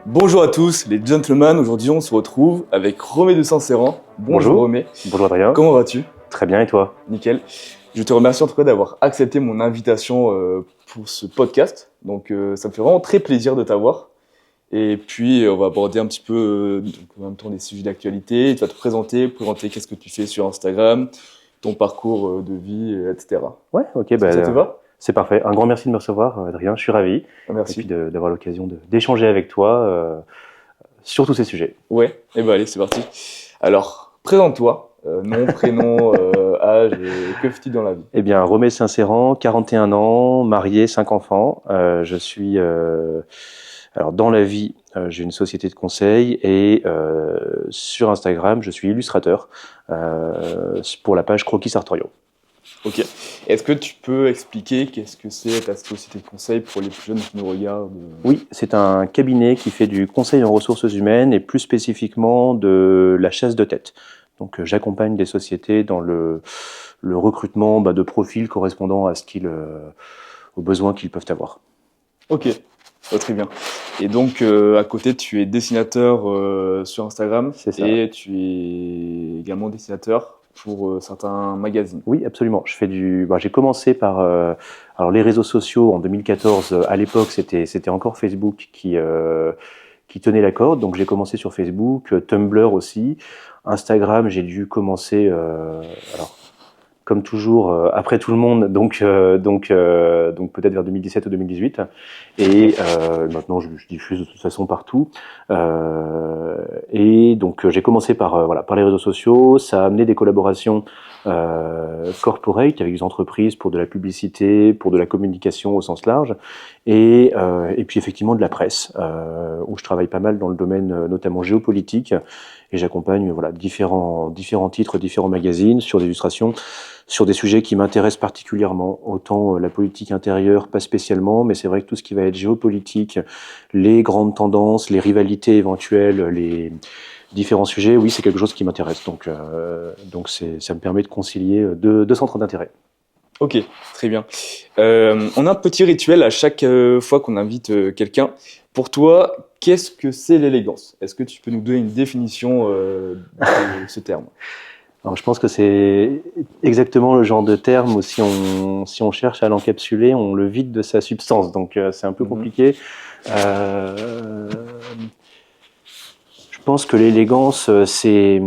Bonjour à tous les gentlemen, aujourd'hui on se retrouve avec Romé de Saint-Céran. Bonjour Romé. Bonjour Adrien. Comment vas-tu? Très bien et toi? Nickel. Je te remercie en tout cas d'avoir accepté mon invitation pour ce podcast. Donc ça me fait vraiment très plaisir de t'avoir. Et puis on va aborder un petit peu en même temps des sujets d'actualité. Tu vas te présenter qu'est-ce que tu fais sur Instagram, ton parcours de vie, etc. Ouais, ok, Est-ce que ça te va? c'est parfait. Un grand merci de me recevoir Adrien, je suis ravi. Et puis Merci. d'avoir l'occasion d'échanger avec toi sur tous ces sujets. Ouais, et ben allez, c'est parti. Alors, présente-toi, nom, prénom, âge et que fais-tu dans la vie? Eh bien, Romé Saint-Céran, 41 ans, marié, 5 enfants. Je suis alors dans la vie, j'ai une société de conseil et sur Instagram, je suis illustrateur pour la page Croquis Sartorio. Ok. Est-ce que tu peux expliquer qu'est-ce que c'est ta société de conseil pour les plus jeunes qui nous regardent? Oui, c'est un cabinet qui fait du conseil en ressources humaines et plus spécifiquement de la chasse de tête. Donc j'accompagne des sociétés dans le recrutement de profils correspondant à aux besoins qu'ils peuvent avoir. Ok, très bien. Et donc, à côté, tu es dessinateur sur Instagram C'est ça. et tu es également dessinateur pour certains magazines. Oui, absolument. J'ai commencé par alors les réseaux sociaux en 2014. À l'époque, c'était encore Facebook qui tenait la corde. Donc j'ai commencé sur Facebook, Tumblr aussi, Instagram. J'ai dû commencer alors comme toujours après tout le monde, donc peut-être vers 2017 ou 2018. Et maintenant, je diffuse de toute façon partout. Et donc, j'ai commencé par par les réseaux sociaux. Ça a amené des collaborations corporate avec des entreprises pour de la publicité, pour de la communication au sens large, et puis effectivement de la presse, où je travaille pas mal dans le domaine notamment géopolitique. Et j'accompagne différents titres, différents magazines sur des illustrations, sur des sujets qui m'intéressent particulièrement. Autant la politique intérieure, pas spécialement, mais c'est vrai que tout ce qui va être géopolitique, les grandes tendances, les rivalités éventuelles, les différents sujets, oui, c'est quelque chose qui m'intéresse. Donc ça me permet de concilier deux centres d'intérêt. Ok, très bien. On a un petit rituel à chaque fois qu'on invite quelqu'un. Pour toi, qu'est-ce que c'est l'élégance? Est-ce que tu peux nous donner une définition de ce terme? Alors, je pense que c'est exactement le genre de terme où si on cherche à l'encapsuler, on le vide de sa substance. Donc, c'est un peu Mhm. compliqué. Euh, je pense que l'élégance, c'est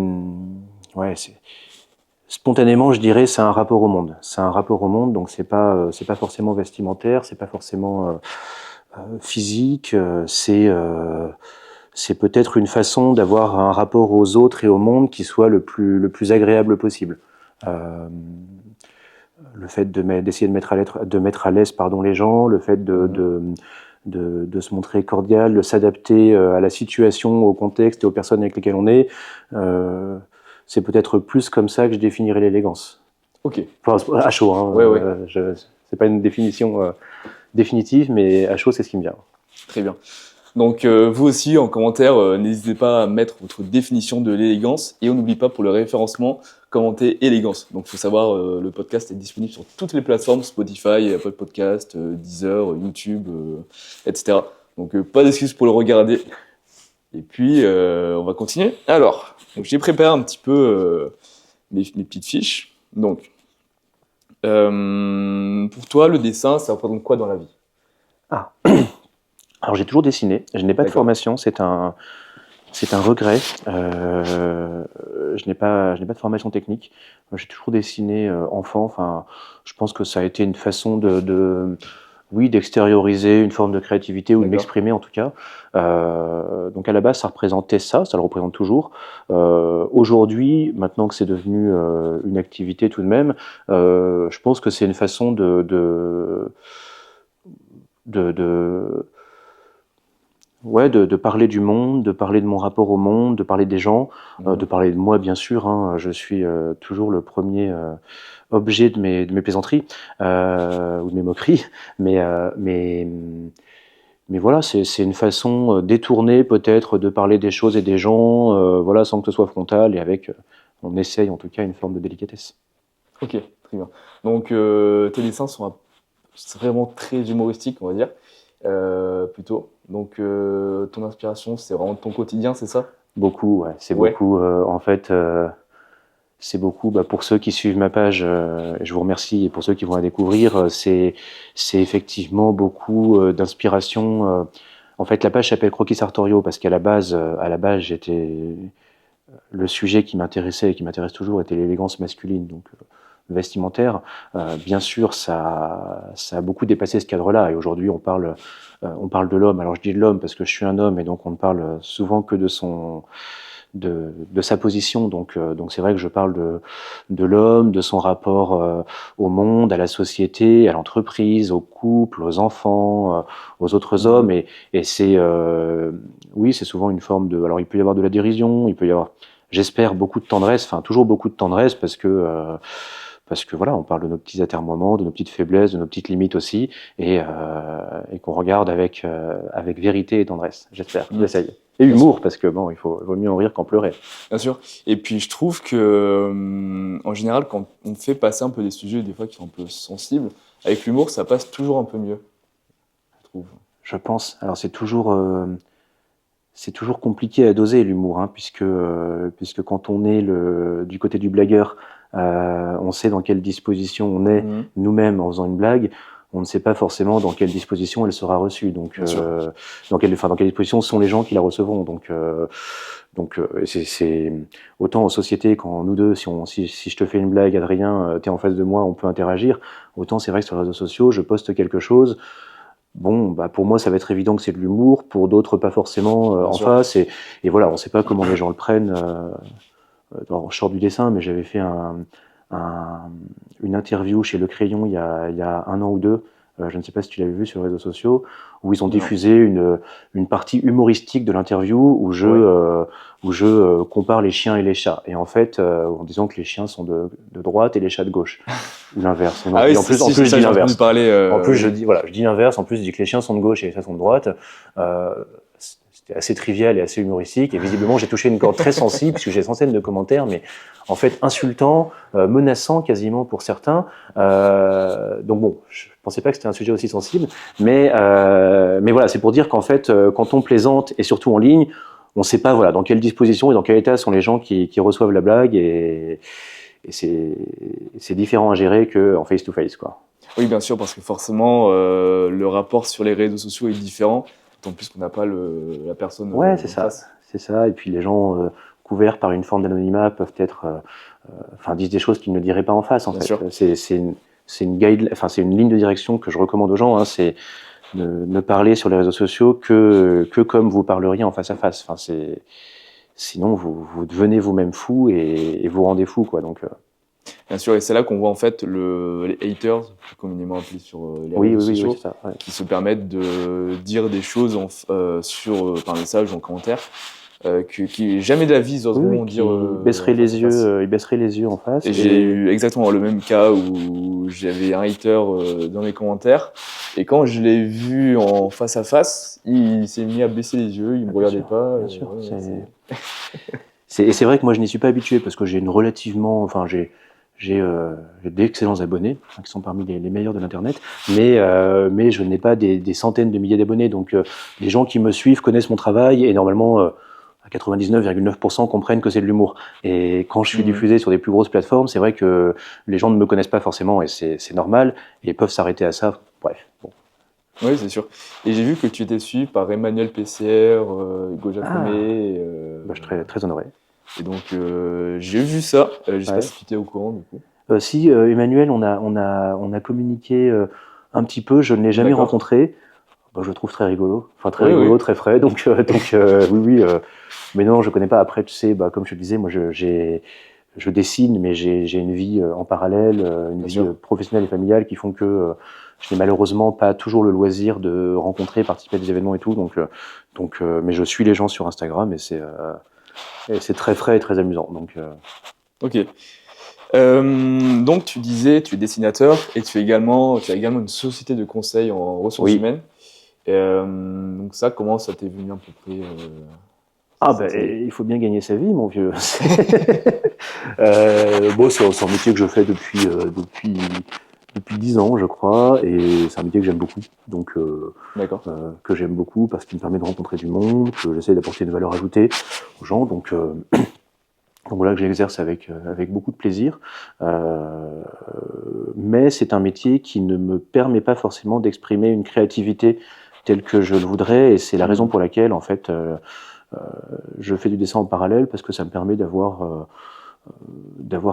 spontanément, je dirais, c'est un rapport au monde. C'est un rapport au monde, donc c'est pas forcément vestimentaire, c'est pas forcément physique. C'est peut-être une façon d'avoir un rapport aux autres et au monde qui soit le plus agréable possible. Euh, le fait d'essayer de mettre à l'aise pardon, les gens, le fait Mhm. de se montrer cordial, de s'adapter à la situation, au contexte et aux personnes avec lesquelles on est, c'est peut-être plus comme ça que je définirais l'élégance. Ok. Enfin, à chaud, hein, Ouais, ouais, c'est pas une définition définitive, mais à chaud, c'est ce qui me vient. très bien. Donc, vous aussi, en commentaire, n'hésitez pas à mettre votre définition de l'élégance. Et on n'oublie pas pour le référencement, commenter élégance. Donc, il faut savoir, le podcast est disponible sur toutes les plateformes, Spotify, Apple Podcast, Deezer, YouTube, etc. Donc, pas d'excuse pour le regarder. Et puis, on va continuer. Alors, donc, j'ai préparé un petit peu mes petites fiches. Donc, pour toi, le dessin, ça représente quoi dans la vie? Ah, alors j'ai toujours dessiné. Je n'ai pas de D'accord. formation. C'est un regret. Je n'ai pas de formation technique. J'ai toujours dessiné enfant. Enfin, je pense que ça a été une façon oui, d'extérioriser une forme de créativité ou de D'accord. m'exprimer en tout cas. Donc à la base, ça représentait ça, ça le représente toujours. Aujourd'hui, maintenant que c'est devenu une activité tout de même, je pense que c'est une façon de ouais, de parler du monde, de parler de mon rapport au monde, de parler des gens, de Mhm. parler de moi bien sûr. Hein, je suis toujours le premier objet de mes plaisanteries ou de mes moqueries, mais euh, mais mais voilà, c'est une façon détournée peut-être de parler des choses et des gens, voilà, sans que ce soit frontal et avec, on essaye en tout cas une forme de délicatesse. Ok, très bien. Donc, tes dessins sont vraiment très humoristiques, on va dire. plutôt. Donc, ton inspiration, c'est vraiment ton quotidien, c'est ça? Beaucoup, ouais. C'est Ouais. beaucoup, en fait, c'est beaucoup, pour ceux qui suivent ma page, je vous remercie, et pour ceux qui vont la découvrir, c'est effectivement beaucoup d'inspiration. En fait, la page s'appelle Croquis Sartorio parce à la base, le sujet qui m'intéressait et qui m'intéresse toujours était l'élégance masculine, donc vestimentaire. Bien sûr, ça a beaucoup dépassé ce cadre-là, et aujourd'hui, on parle de l'homme. Alors, je dis de l'homme parce que je suis un homme, et donc on ne parle souvent que de sa position. Donc c'est vrai que je parle de l'homme, de son rapport au monde, à la société, à l'entreprise, au couple, aux enfants, aux autres hommes. Et c'est, oui, c'est souvent une forme de. Alors il peut y avoir de la dérision, il peut y avoir, j'espère, beaucoup de tendresse, enfin toujours beaucoup de tendresse parce que voilà, on parle de nos petits atermoiements, de nos petites faiblesses, de nos petites limites aussi, et qu'on regarde avec vérité et tendresse, j'espère, j'essaye. Et humour, parce que bon, vaut mieux en rire qu'en pleurer. Bien sûr. Et puis je trouve que, en général, quand on fait passer un peu des sujets des fois qui sont un peu sensibles, avec l'humour, ça passe toujours un peu mieux, je trouve. Je pense. Alors c'est toujours compliqué à doser l'humour, hein, puisque quand on est du côté du blagueur, on sait dans quelle disposition on est nous-mêmes en faisant une blague. On ne sait pas forcément dans quelle disposition elle sera reçue. Donc, dans quelle disposition sont les gens qui la recevront. Donc, c'est autant en société, quand nous deux, si je te fais une blague, Adrien, t'es en face de moi, on peut interagir. Autant c'est vrai que sur les réseaux sociaux, je poste quelque chose. Bon, pour moi, ça va être évident que c'est de l'humour. Pour d'autres, pas forcément en face. Et voilà, on ne sait pas comment les gens le prennent. Je sors du dessin, mais j'avais fait une interview chez Le Crayon il y a un an ou deux. Je ne sais pas si tu l'avais vu sur les réseaux sociaux, où ils ont diffusé une partie humoristique de l'interview où je compare les chiens et les chats. Et en fait, en disant que les chiens sont de droite et les chats de gauche, ou l'inverse. Ah oui, en plus, je dis l'inverse. En plus, je dis l'inverse. En plus, je dis que les chiens sont de gauche et les chats sont de droite. C'était assez trivial et assez humoristique, et visiblement j'ai touché une corde très sensible puisque j'ai centaines de commentaires, mais en fait insultants, menaçants quasiment pour certains. Donc bon, je pensais pas que c'était un sujet aussi sensible, mais voilà, c'est pour dire qu'en fait, quand on plaisante, et surtout en ligne, on ne sait pas dans quelle disposition et dans quel état sont les gens qui reçoivent la blague, et c'est différent à gérer qu'en face-to-face, quoi. Oui, bien sûr, parce que forcément, le rapport sur les réseaux sociaux est différent. En plus qu'on n'a pas la personne en face. C'est ça. Et puis les gens couverts par une forme d'anonymat peuvent être, disent des choses qu'ils ne diraient pas en face. En fait, c'est une ligne de direction que je recommande aux gens. Hein, c'est ne parler sur les réseaux sociaux que comme vous parleriez en face à face. Sinon vous devenez vous-même fou et vous rendez fou, quoi. Donc bien sûr, et c'est là qu'on voit en fait les haters, plus communément appelés sur les réseaux sociaux, qui se permettent de dire des choses par message ou en commentaire, qui jamais de la vie oseront dire. Ils baisseraient les yeux en face. Et j'ai eu exactement le même cas où j'avais un hater dans mes commentaires, et quand je l'ai vu en face à face, il s'est mis à baisser les yeux, il me regardait pas. Bien sûr. C'est vrai que moi je n'y suis pas habitué parce que j'ai d'excellents abonnés qui sont parmi les meilleurs de l'internet, mais je n'ai pas des centaines de milliers d'abonnés, donc les gens qui me suivent connaissent mon travail, et normalement à 99,9% comprennent que c'est de l'humour. Et quand je suis diffusé sur des plus grosses plateformes, c'est vrai que les gens ne me connaissent pas forcément, et c'est normal, et peuvent s'arrêter à ça. Bref, bon. Oui, c'est sûr. Et j'ai vu que tu étais suivi par Emmanuel PCR, Hugo Jacomé. Je suis très, très honoré. Et donc j'ai vu ça. Je sais pas si tu étais au courant du coup. Si, Emmanuel, on a communiqué un petit peu. Je ne l'ai jamais rencontré. Je le trouve très rigolo, très frais. Donc oui. Mais non, je connais pas. Après, tu sais, comme je te disais, moi, je dessine, mais j'ai une vie en parallèle, une vie professionnelle et familiale qui font que je n'ai malheureusement pas toujours le loisir de rencontrer, participer à des événements et tout. Donc, mais je suis les gens sur Instagram, et c'est très frais et très amusant. Donc. Ok. Donc tu disais, tu es dessinateur et tu as également une société de conseil en ressources humaines. Donc comment ça t'est venu à peu près il faut bien gagner sa vie, mon vieux. C'est un métier que je fais depuis depuis 10 ans, je crois, et c'est un métier que j'aime beaucoup. Donc, D'accord. que j'aime beaucoup parce qu'il me permet de rencontrer du monde, que j'essaie d'apporter une valeur ajoutée aux gens. Donc voilà, que j'exerce avec beaucoup de plaisir. Mais c'est un métier qui ne me permet pas forcément d'exprimer une créativité telle que je le voudrais, et c'est la raison pour laquelle, en fait, je fais du dessin en parallèle, parce que ça me permet d'avoir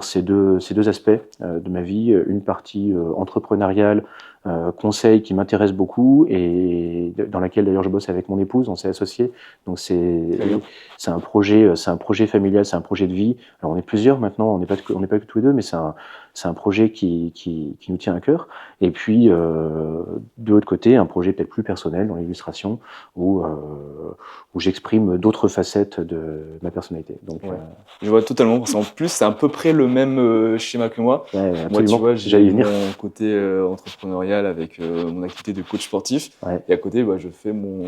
ces deux aspects de ma vie, une partie entrepreneuriale, conseil qui m'intéresse beaucoup, et dans laquelle d'ailleurs je bosse avec mon épouse, on s'est associés. Donc Très bien. c'est un projet familial, c'est un projet de vie. Alors on est plusieurs maintenant, on n'est pas que tous les deux, mais c'est un projet qui nous tient à cœur. Et puis de l'autre côté, un projet peut-être plus personnel dans l'illustration, où j'exprime d'autres facettes de ma personnalité. Donc Ouais. Je vois totalement, parce qu'en plus, c'est à peu près le même schéma que moi. ouais, Moi, tu absolument, vois, j'allais j'ai y venir. mon côté entrepreneurial avec mon activité de coach sportif. Ouais. Et à côté, je fais mes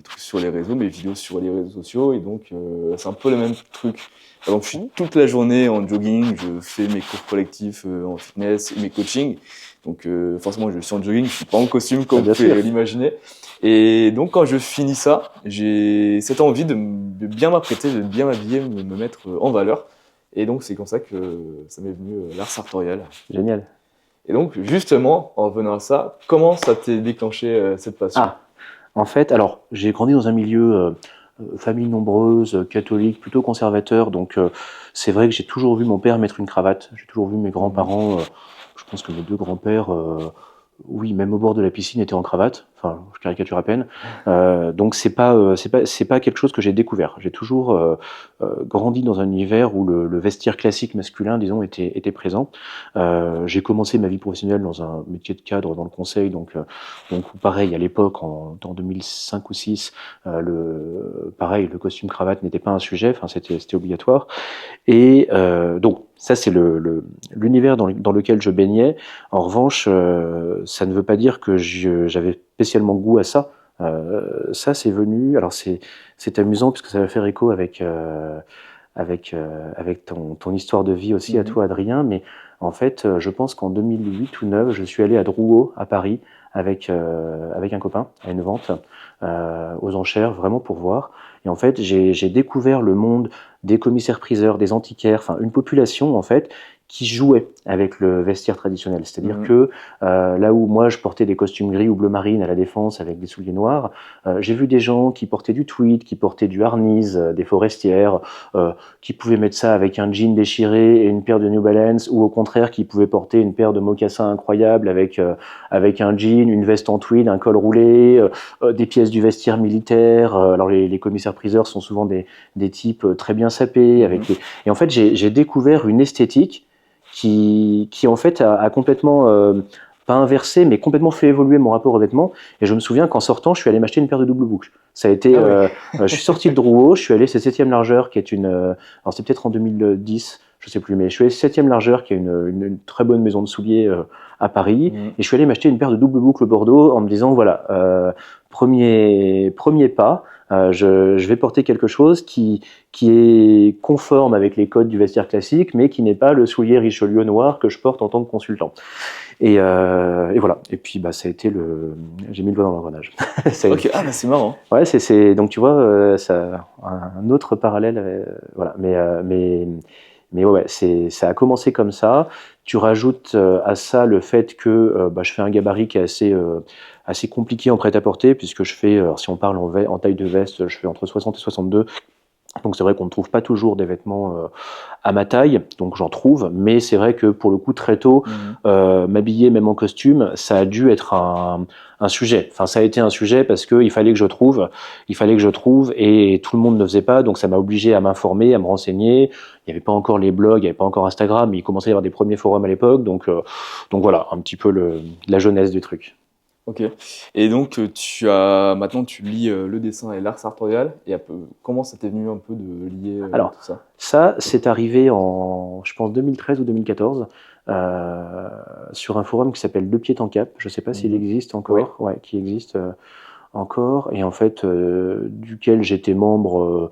trucs sur les réseaux, mes vidéos sur les réseaux sociaux. Et donc, c'est un peu le même truc. Par exemple, je suis toute la journée en jogging, je fais mes cours collectifs en fitness et mes coachings. Donc, forcément, je suis en jogging, je suis pas en costume comme bien vous pouvez sûr. l'imaginer. Et donc, quand je finis ça, j'ai cette envie de bien m'apprêter, de bien m'habiller, me mettre en valeur. Et donc, c'est comme ça que ça m'est venu l'art sartorial. Génial. Et donc, justement, en revenant à ça, comment ça t'est déclenché cette passion? Ah, en fait, alors, j'ai grandi dans un milieu, famille nombreuse, catholique, plutôt conservateur, donc c'est vrai que j'ai toujours vu mon père mettre une cravate, j'ai toujours vu mes Mhm. grands-parents, je pense que mes deux grands-pères, oui, même au bord de la piscine, étaient en cravate, enfin, je caricature à peine. Donc c'est pas quelque chose que j'ai découvert. J'ai toujours grandi dans un univers où le vestiaire classique masculin, disons, était présent. J'ai commencé ma vie professionnelle dans un métier de cadre dans le conseil, donc pareil, à l'époque, en 2005 ou 2006, pareil, le costume cravate n'était pas un sujet, enfin c'était obligatoire. Et donc ça c'est l'univers dans lequel je baignais. En revanche, ça ne veut pas dire que j'avais spécialement goût à ça. Ça c'est venu. Alors c'est amusant puisque ça va faire écho avec ton histoire de vie aussi à Mhm. toi, Adrien. Mais en fait, je pense qu'en 2008 ou 2009, je suis allé à Drouot, à Paris, avec un copain, à une vente aux enchères, vraiment pour voir. Et en fait, j'ai découvert le monde des commissaires-priseurs, des antiquaires, enfin une population en fait qui jouait avec le vestiaire traditionnel. C'est-à-dire Mhm. que là où moi je portais des costumes gris ou bleu marine à la Défense avec des souliers noirs, j'ai vu des gens qui portaient du tweed, qui portaient du harnise, des forestières, qui pouvaient mettre ça avec un jean déchiré et une paire de New Balance, ou au contraire qui pouvaient porter une paire de mocassins incroyables avec un jean, une veste en tweed, un col roulé, des pièces du vestiaire militaire. Alors les commissaires-priseurs sont souvent des types très bien sapés. Mhm. Et en fait, j'ai découvert une esthétique qui en fait a complètement, pas inversé, mais complètement fait évoluer mon rapport aux vêtements. Et je me souviens qu'en sortant, je suis allé m'acheter une paire de double boucles. Ça a été, Ah oui. je suis sorti de Drouot, je suis allé, c'est 7e largeur, qui est alors c'est peut-être en 2010, je sais plus, mais je suis allé 7e largeur, qui est une très bonne maison de souliers à Paris, Mhm. et je suis allé m'acheter une paire de double boucles Bordeaux en me disant, voilà, premier pas, je vais porter quelque chose qui est conforme avec les codes du vestiaire classique, mais qui n'est pas le soulier Richelieu noir que je porte en tant que consultant. Et voilà. Et puis, ça a été j'ai mis le doigt dans l'engrenage. Ok, ah c'est marrant. Ouais, donc tu vois, ça, un autre parallèle, voilà. Mais ouais, ça a commencé comme ça. Tu rajoutes à ça le fait que je fais un gabarit qui est assez compliqué en prêt-à-porter, puisque je fais, alors si on parle en taille de veste, je fais entre 60 et 62. Donc c'est vrai qu'on ne trouve pas toujours des vêtements à ma taille, donc j'en trouve, mais c'est vrai que pour le coup très tôt, Mhm. m'habiller même en costume, ça a dû être un sujet. Enfin ça a été un sujet parce que il fallait que je trouve, et tout le monde ne faisait pas, donc ça m'a obligé à m'informer, à me renseigner. Il n'y avait pas encore les blogs, il n'y avait pas encore Instagram, mais il commençait à y avoir des premiers forums à l'époque, donc voilà un petit peu la jeunesse du truc. Ok. Et donc, maintenant, tu lis le dessin et l'art sartorial. Et comment ça t'est venu un peu de lier Alors, tout ça? ça, c'est arrivé je pense, 2013 ou 2014, sur un forum qui s'appelle Deux Pieds en Cap. Je ne sais pas s'il Mhm. existe Oui. encore, ouais, qui existe encore, et en fait, duquel j'étais membre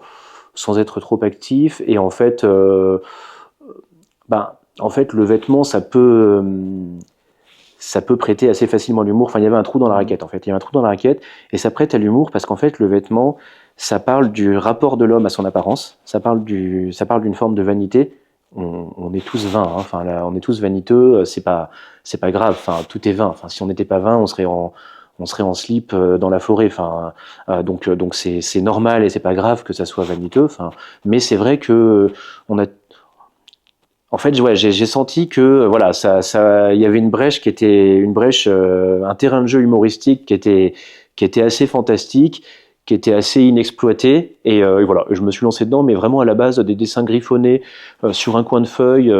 sans être trop actif. Et en fait, le vêtement, ça peut. ça peut prêter assez facilement à l'humour. Enfin, il y avait un trou dans la raquette, en fait. Il y avait un trou dans la raquette, et ça prête à l'humour parce qu'en fait, le vêtement, ça parle du rapport de l'homme à son apparence, ça parle d'une forme de vanité. On est tous vains, hein. Enfin, là, on est tous vaniteux, c'est pas grave, enfin, tout est vain. Enfin, si on n'était pas vain, on serait en slip dans la forêt. Enfin, donc c'est normal et c'est pas grave que ça soit vaniteux. Enfin, mais c'est vrai que on a en fait, ouais, j'ai senti que voilà, il y avait une brèche un terrain de jeu humoristique qui était assez fantastique, qui était assez inexploité, et voilà, je me suis lancé dedans, mais vraiment à la base des dessins griffonnés sur un coin de feuille,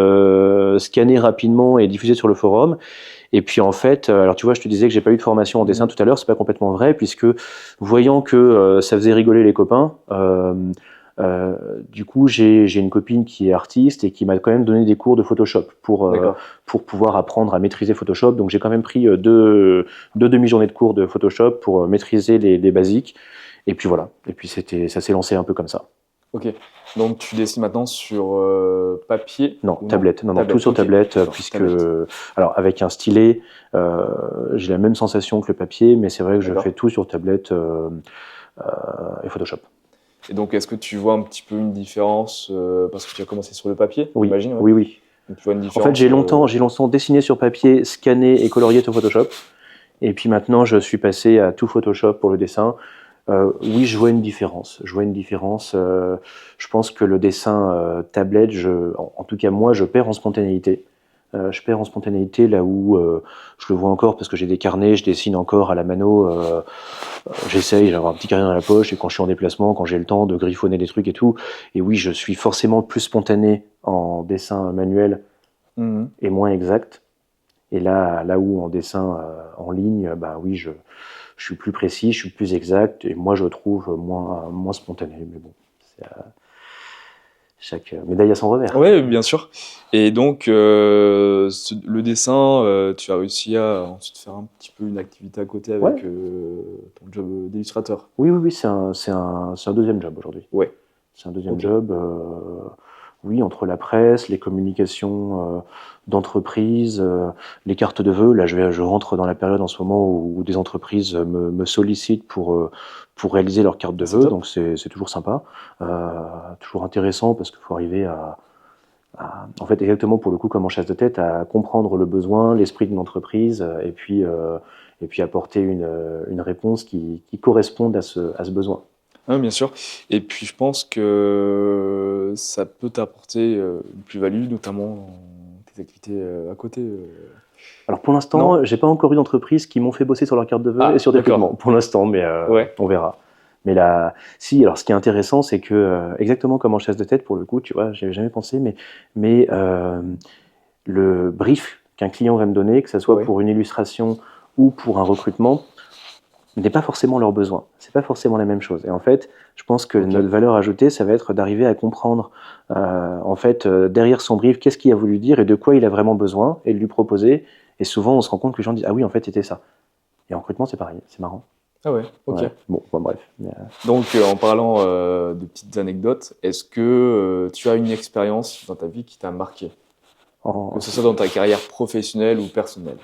scannés rapidement et diffusés sur le forum. Et puis en fait, alors tu vois, je te disais que j'ai pas eu de formation en dessin tout à l'heure, c'est pas complètement vrai, puisque voyant que ça faisait rigoler les copains. Du coup, j'ai une copine qui est artiste et qui m'a quand même donné des cours de Photoshop pour pouvoir apprendre à maîtriser Photoshop. Donc j'ai quand même pris deux demi-journées de cours de Photoshop pour maîtriser les basiques. Et puis voilà. Et puis ça s'est lancé un peu comme ça. Ok. Donc tu dessines maintenant sur papier? Non, tablette. Non, tout sur tablette, puisque alors avec un stylet, j'ai la même sensation que le papier, mais c'est vrai que je fais tout sur tablette et Photoshop. Et donc, est-ce que tu vois un petit peu une différence parce que tu as commencé sur le papier, oui, j'imagine, ouais. Oui. Donc, tu vois une différence, en fait, j'ai longtemps dessiné sur papier, scanné et colorié sur Photoshop. Et puis maintenant, je suis passé à tout Photoshop pour le dessin. Oui, je vois une différence. Je pense que le dessin tablette, en tout cas moi, je perds en spontanéité. Je perds en spontanéité là où je le vois encore parce que j'ai des carnets, je dessine encore à la mano. J'essaye d'avoir un petit carnet dans la poche et quand je suis en déplacement, quand j'ai le temps de griffonner des trucs et tout. Et oui, je suis forcément plus spontané en dessin manuel et moins exact. Et là où en dessin en ligne, bah oui, je suis plus précis, je suis plus exact et moi je trouve moins spontané. Mais bon, c'est chaque médaille a son revers. Oui, bien sûr. Et donc, le dessin, tu as réussi à ensuite faire un petit peu une activité à côté avec ton job d'illustrateur. Oui, c'est un deuxième job aujourd'hui. Ouais. C'est un deuxième job. Oui, entre la presse, les communications d'entreprise, les cartes de vœux. Là, je rentre dans la période en ce moment où des entreprises me sollicitent pour réaliser leurs cartes de vœux. Donc, c'est toujours sympa, toujours intéressant parce qu'il faut arriver en fait, exactement pour le coup, comme en chasse de tête, à comprendre le besoin, l'esprit d'une entreprise, et puis apporter une réponse qui corresponde à ce besoin. Oui, bien sûr. Et puis, je pense que ça peut t'apporter une plus-value, notamment dans tes activités à côté. Alors, pour l'instant, j'ai pas encore eu d'entreprise qui m'ont fait bosser sur leur carte de vœux et sur des paiements, pour l'instant, mais on verra. Mais là, si, alors ce qui est intéressant, c'est que, exactement comme en chasse de tête, pour le coup, tu vois, j'y avais jamais pensé, mais le brief qu'un client va me donner, que ce soit pour une illustration ou pour un recrutement, n'est pas forcément leur besoin. C'est pas forcément la même chose. Et en fait, je pense que notre valeur ajoutée, ça va être d'arriver à comprendre, en fait, derrière son brief, qu'est-ce qu'il a voulu dire et de quoi il a vraiment besoin, et de lui proposer. Et souvent, on se rend compte que les gens disent « Ah oui, en fait, c'était ça ». Et en recrutement, c'est pareil, c'est marrant. Ah ouais, ok. Ouais. Bon, bref. Donc, en parlant de petites anecdotes, est-ce que tu as une expérience dans ta vie qui t'a marqué? Que ce soit dans ta carrière professionnelle ou personnelle?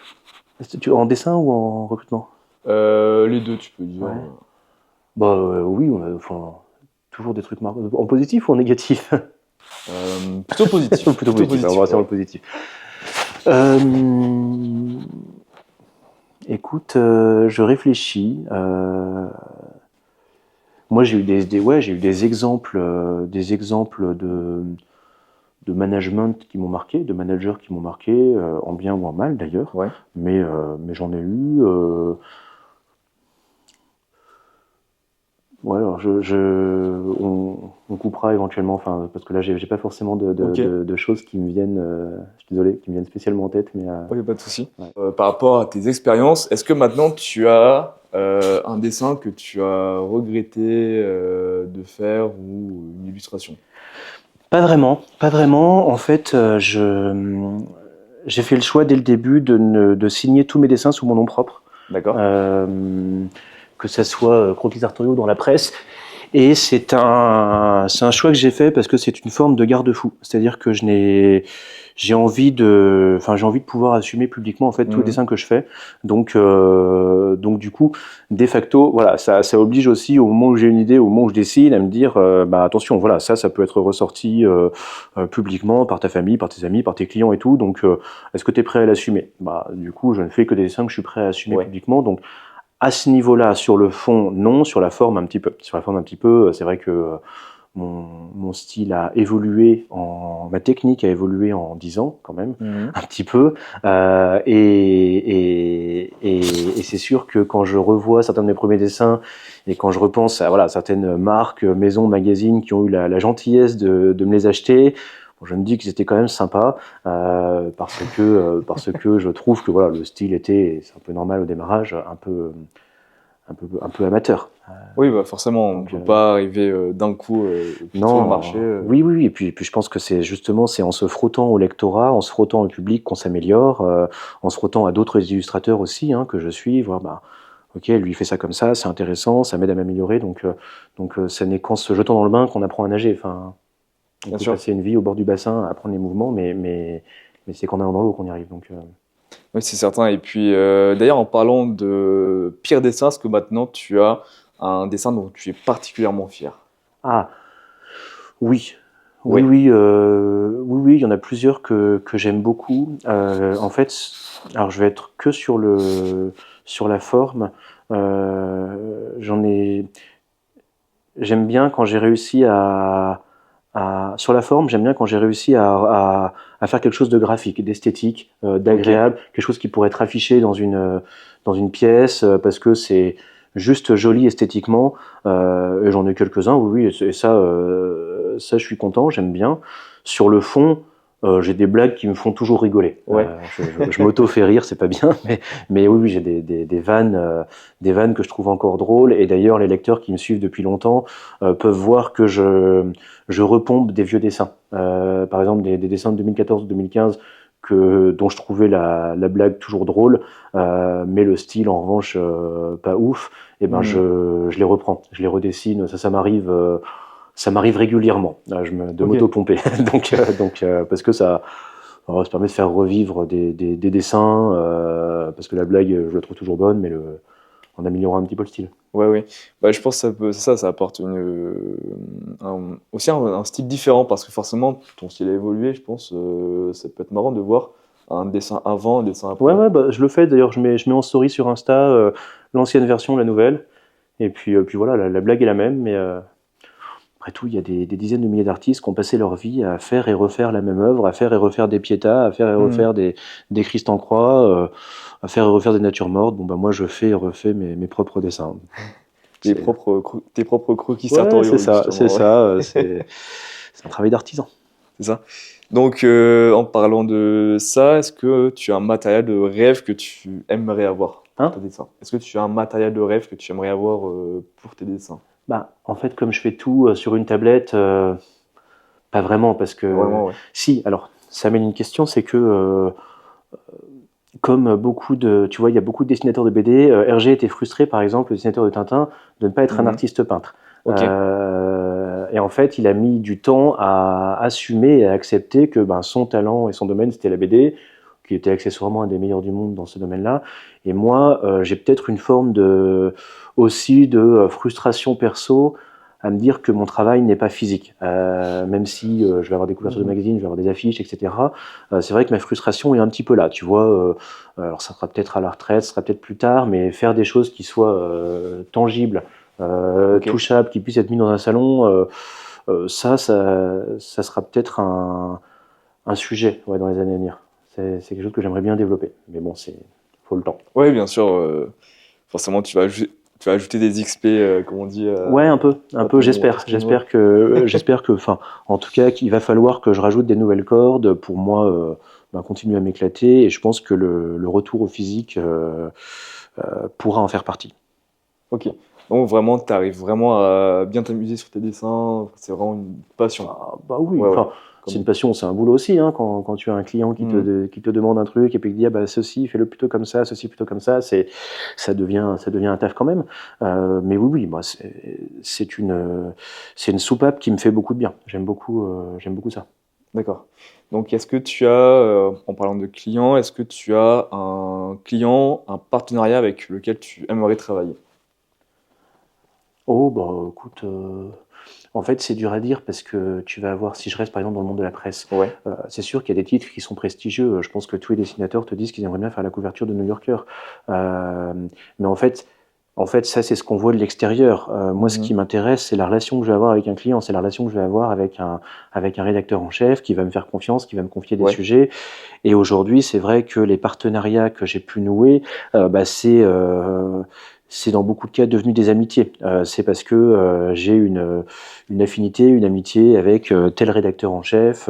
En dessin ou en recrutement? Les deux, tu peux dire. Ouais. Bah oui, toujours des trucs marquants. En positif ou en négatif? Plutôt positif. plutôt positif, on va rester dans le positif. Écoute, je réfléchis. Moi, j'ai eu des exemples de management qui m'ont marqué, de managers qui m'ont marqué, en bien ou en mal d'ailleurs. Ouais. Mais j'en ai eu. Ouais, alors on coupera éventuellement, enfin, parce que là, j'ai pas forcément de choses qui me viennent. Je suis désolé, qui me viennent spécialement en tête, mais. Oui, pas de souci. Ouais. Par rapport à tes expériences, est-ce que maintenant tu as un dessin que tu as regretté de faire ou une illustration? Pas vraiment. En fait, j'ai fait le choix dès le début de signer tous mes dessins sous mon nom propre. D'accord. Que ça soit croquis sartoriaux dans la presse. Et c'est un choix que j'ai fait parce que c'est une forme de garde-fou. C'est-à-dire que je j'ai envie de pouvoir assumer publiquement en fait tous les dessins que je fais. Donc du coup, de facto, voilà, ça oblige aussi au moment où j'ai une idée, au moment où je dessine, à me dire, bah attention, voilà, ça peut être ressorti publiquement par ta famille, par tes amis, par tes clients et tout. Donc, est-ce que tu es prêt à l'assumer? Bah, du coup, je ne fais que des dessins que je suis prêt à assumer publiquement. Donc, à ce niveau-là, sur le fond, non. Sur la forme, un petit peu. Sur la forme, un petit peu. C'est vrai que mon style a évolué, ma technique a évolué en 10 ans quand même, un petit peu. Et c'est sûr que quand je revois certains de mes premiers dessins et quand je repense à voilà, certaines marques, maisons, magazines qui ont eu la gentillesse de me les acheter, bon, je me dis que c'était quand même sympa parce que je trouve que voilà, le style était, c'est un peu normal au démarrage, un peu amateur. Oui, bah forcément, on ne peut pas arriver d'un coup sur le marché. Oui. Et puis je pense que c'est justement c'est en se frottant au lectorat, en se frottant au public qu'on s'améliore, en se frottant à d'autres illustrateurs aussi que je suis, voir bah ok, lui il fait ça comme ça, c'est intéressant, ça m'aide à m'améliorer. Donc ça n'est qu'en se jetant dans le bain qu'on apprend à nager. Enfin, on peut passer une vie au bord du bassin à apprendre les mouvements, mais c'est qu'en allant dans l'eau qu'on y arrive. Donc oui, c'est certain. Et puis, d'ailleurs, en parlant de pire dessin, est-ce que maintenant tu as un dessin dont tu es particulièrement fier? Ah, oui. Oui. Oui, il y en a plusieurs que j'aime beaucoup. En fait, alors je vais être que sur la forme. J'aime bien quand j'ai réussi sur la forme, j'aime bien quand j'ai réussi à faire quelque chose de graphique, d'esthétique, d'agréable, quelque chose qui pourrait être affiché dans une pièce parce que c'est juste joli esthétiquement. Et j'en ai quelques-uns, oui, et ça, je suis content, j'aime bien. Sur le fond, j'ai des blagues qui me font toujours rigoler. Ouais. Je m'auto-fais rire, c'est pas bien, mais oui, j'ai des vannes que je trouve encore drôles. Et d'ailleurs, les lecteurs qui me suivent depuis longtemps peuvent voir que je repompe des vieux dessins. Par exemple, des dessins de 2014 ou 2015 dont je trouvais la blague toujours drôle, mais le style en revanche pas ouf. Et ben je les reprends, je les redessine. Ça m'arrive régulièrement de m'auto-pomper. donc parce que ça permet de faire revivre des dessins, parce que la blague, je la trouve toujours bonne, mais en améliorant un petit peu le style. Ouais. Bah, je pense que ça apporte aussi un style différent parce que forcément, ton style a évolué, je pense. Ça peut être marrant de voir un dessin avant, un dessin après. Ouais, bah, je le fais. D'ailleurs, je mets en story sur Insta l'ancienne version, la nouvelle. Et puis voilà, la blague est la même, mais après tout, il y a des dizaines de milliers d'artistes qui ont passé leur vie à faire et refaire la même œuvre, à faire et refaire des Pietà, à faire et refaire des Christ en croix, à faire et refaire des natures mortes. Bon, bah, moi, je fais et refais mes propres dessins. Tes propres croquis Ouais, sartoriaux. c'est ça. C'est un travail d'artisan. C'est ça. Donc, en parlant de ça, est-ce que tu as un matériel de rêve que tu aimerais avoir pour tes dessins? Est-ce que tu as un matériel de rêve que tu aimerais avoir pour tes dessins? Bah, en fait, comme je fais tout sur une tablette, pas vraiment, parce que Vraiment, ouais. si. Alors, ça amène une question, c'est que comme tu vois, il y a beaucoup de dessinateurs de BD. Hergé était frustré, par exemple, le dessinateur de Tintin, de ne pas être un artiste peintre. Ok. Et en fait, il a mis du temps à assumer et à accepter que son talent et son domaine, c'était la BD, qui était accessoirement un des meilleurs du monde dans ce domaine-là. Et moi, j'ai peut-être une forme aussi de frustration perso à me dire que mon travail n'est pas physique. Même si je vais avoir des couvertures de magazines, je vais avoir des affiches, etc. C'est vrai que ma frustration est un petit peu là, tu vois. Alors ça sera peut-être à la retraite, ça sera peut-être plus tard, mais faire des choses qui soient tangibles, touchables, qui puissent être mis dans un salon, ça sera peut-être un sujet dans les années à venir. C'est quelque chose que j'aimerais bien développer. Mais bon, faut le temps. Oui, bien sûr. Forcément, tu vas ajouter des XP, comme on dit. Ouais, un peu, j'espère. J'espère que, enfin, en tout cas, qu'il va falloir que je rajoute des nouvelles cordes pour moi continuer à m'éclater. Et je pense que le retour au physique pourra en faire partie. Ok. Donc vraiment, tu arrives vraiment à bien t'amuser sur tes dessins. C'est vraiment une passion. Ah, bah oui, Ouais. c'est une passion, c'est un boulot aussi. Quand tu as un client qui te demande un truc et puis qui dit ceci, fais-le plutôt comme ça, ceci plutôt comme ça, ça devient un taf quand même. Mais oui, moi, c'est une soupape qui me fait beaucoup de bien. J'aime beaucoup ça. D'accord. Donc, est-ce que tu as, en parlant de clients, est-ce que tu as un client, un partenariat avec lequel tu aimerais travailler? Oh, bah écoute, en fait, c'est dur à dire parce que tu vas avoir, si je reste par exemple dans le monde de la presse, Ouais. c'est sûr qu'il y a des titres qui sont prestigieux. Je pense que tous les dessinateurs te disent qu'ils aimeraient bien faire la couverture de New Yorker. Euh, mais en fait, ça, c'est ce qu'on voit de l'extérieur. Moi, ce Mhm. qui m'intéresse, c'est la relation que je vais avoir avec un client, c'est la relation que je vais avoir avec un rédacteur en chef qui va me faire confiance, qui va me confier des Ouais. sujets. Et aujourd'hui, c'est vrai que les partenariats que j'ai pu nouer, bah, c'est dans beaucoup de cas devenu des amitiés. C'est parce que j'ai une affinité, une amitié avec tel rédacteur en chef.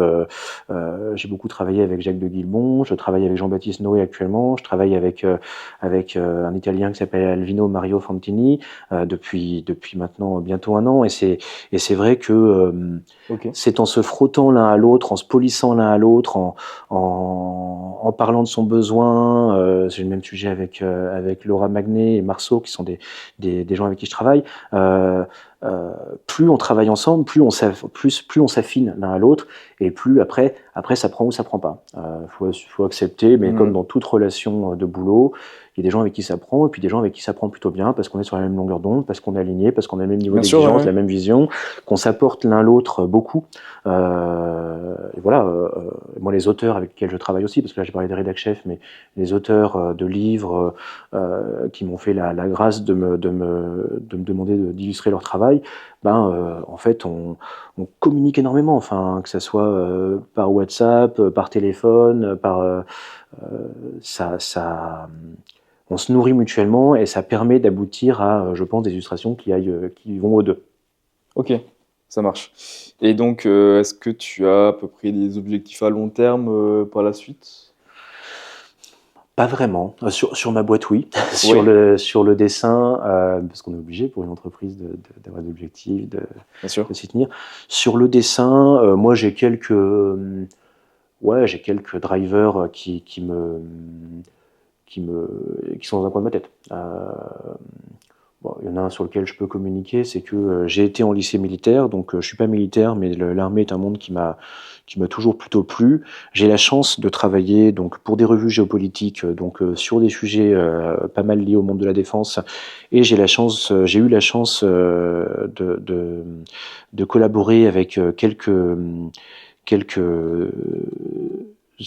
J'ai beaucoup travaillé avec Jacques de Guilbon, je travaille avec Jean-Baptiste Noé actuellement, je travaille avec un Italien qui s'appelle Alvino Mario Fantini depuis maintenant bientôt un an. Et c'est vrai que Ok. c'est en se frottant l'un à l'autre, en se polissant l'un à l'autre, en parlant de son besoin. C'est le même sujet avec Laura Magné et Marceau, qui sont des gens avec qui je travaille. Euh, Plus on travaille ensemble, plus on s'affine l'un à l'autre, et plus après ça prend ou ça prend pas. Faut accepter, mais comme Mhm. dans toute relation de boulot, il y a des gens avec qui ça prend, et puis des gens avec qui ça prend plutôt bien, parce qu'on est sur la même longueur d'onde, parce qu'on est aligné, parce qu'on a le même niveau Bien sûr, ouais, d'exigence, ouais. la même vision, qu'on s'apporte l'un l'autre beaucoup. Et voilà, moi les auteurs avec lesquels je travaille aussi, parce que là j'ai parlé des rédac chefs, mais les auteurs de livres qui m'ont fait la grâce de me demander d'illustrer leur travail, en fait on communique énormément, enfin que ce soit par WhatsApp, par téléphone, ça, on se nourrit mutuellement et ça permet d'aboutir à, je pense, des illustrations qui vont aux deux. Ok, ça marche. Et donc, est-ce que tu as à peu près des objectifs à long terme par la suite? Pas vraiment. Sur ma boîte, oui. sur Ouais, le dessin, parce qu'on est obligé pour une entreprise d'avoir des objectifs, bien sûr. de s'y tenir. Sur le dessin, moi j'ai quelques drivers qui sont dans un coin de ma tête. Bon, il y en a un sur lequel je peux communiquer, c'est que j'ai été en lycée militaire, donc je suis pas militaire, mais l'armée est un monde qui m'a toujours plutôt plu. J'ai la chance de travailler donc pour des revues géopolitiques, donc sur des sujets pas mal liés au monde de la défense, et j'ai eu la chance de collaborer avec quelques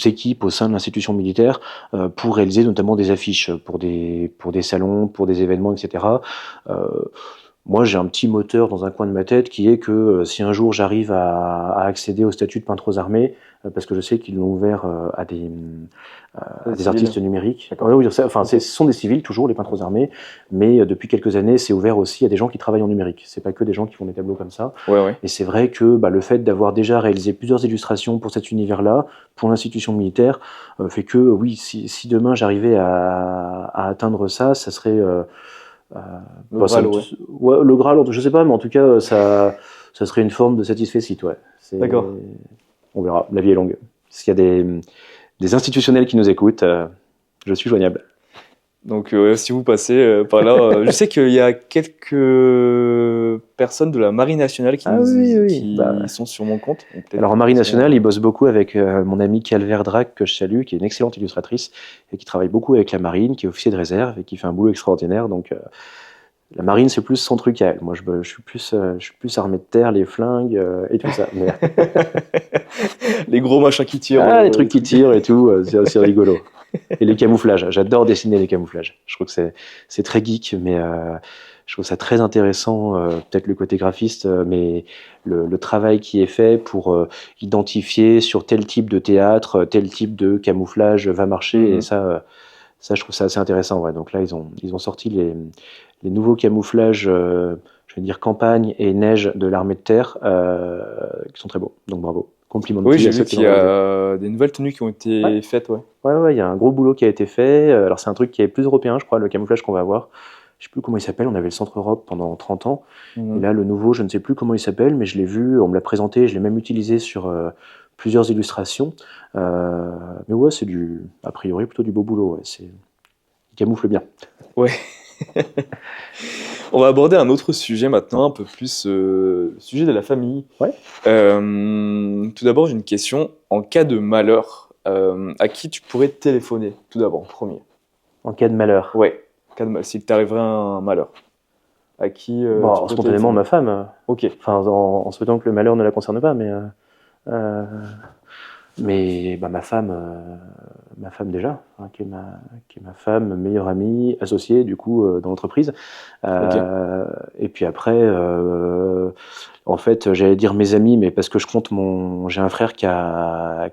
équipes au sein de l'institution militaire pour réaliser notamment des affiches pour des salons, pour des événements, etc. Euh, Moi, j'ai un petit moteur dans un coin de ma tête qui est que si un jour j'arrive à accéder au statut de peintre aux armées, parce que je sais qu'ils l'ont ouvert à C'est des civil. artistes numériques. D'accord. Ouais, oui, enfin, Ok. ce sont des civils toujours, les peintres aux armées, mais depuis quelques années, c'est ouvert aussi à des gens qui travaillent en numérique. C'est pas que des gens qui font des tableaux comme ça. Ouais, ouais. Et c'est vrai que le fait d'avoir déjà réalisé plusieurs illustrations pour cet univers-là, pour l'institution militaire, fait que oui, si demain j'arrivais à atteindre ça, ça serait euh, Le Graal, ouais. ouais, le Graal, je sais pas, mais en tout cas, ça serait une forme de satisfecit, ouais. D'accord. On verra, la vie est longue. S'il y a des institutionnels qui nous écoutent, je suis joignable. Donc, si vous passez par là, je sais qu'il y a quelques personnes de la Marine nationale Ah oui, oui. qui sont sur mon compte. Donc, peut-être Alors en Marine nationale, potentiellement. il bosse beaucoup avec mon amie Calvert Drac, que je salue, qui est une excellente illustratrice et qui travaille beaucoup avec la Marine, qui est officier de réserve et qui fait un boulot extraordinaire. Donc la Marine, c'est plus son truc à elle. Moi, je suis plus armée de terre, les flingues et tout ça. Mais Les gros machins qui tirent, les trucs les qui trucs. tirent et tout, c'est rigolo. Et les camouflages, j'adore dessiner les camouflages. Je trouve que c'est très geek, mais je trouve ça très intéressant. Peut-être le côté graphiste, mais le travail qui est fait pour identifier sur tel type de théâtre, tel type de camouflage va marcher, et Mhm. ça, je trouve ça assez intéressant. Ouais. Donc là, ils ont sorti les nouveaux camouflages, je vais dire campagne et neige de l'armée de terre, qui sont très beaux. Donc bravo. Oui, Complimenti j'ai à vu ceux qui qu'il l'ont y réalisé. a des nouvelles tenues qui ont Ouais. été faites, ouais. Ouais, ouais, il y a un gros boulot qui a été fait. Alors, c'est un truc qui est plus européen, je crois, le camouflage qu'on va avoir. Je sais plus comment il s'appelle. On avait le Centre Europe pendant 30 ans. Et Mhm. là, le nouveau, je ne sais plus comment il s'appelle, mais je l'ai vu, on me l'a présenté, je l'ai même utilisé sur plusieurs illustrations. Mais ouais, a priori, plutôt du beau boulot. Ouais. Il camoufle bien. Ouais. On va aborder un autre sujet maintenant, un peu plus le sujet de la famille. Ouais. Tout d'abord, j'ai une question. En cas de malheur, à qui tu pourrais téléphoner? Tout d'abord, premier. En cas de malheur. Ouais, s'il t'arriverait un malheur. À qui Bon, tu peux spontanément, téléphoner? ma femme. Ok. Enfin, en souhaitant que le malheur ne la concerne pas, euh, mais bah, ma femme déjà, hein, qui est ma femme, meilleure amie, associée du coup dans l'entreprise. Ok. Et puis après, en fait, j'allais dire mes amis, mais parce que j'ai un frère qui a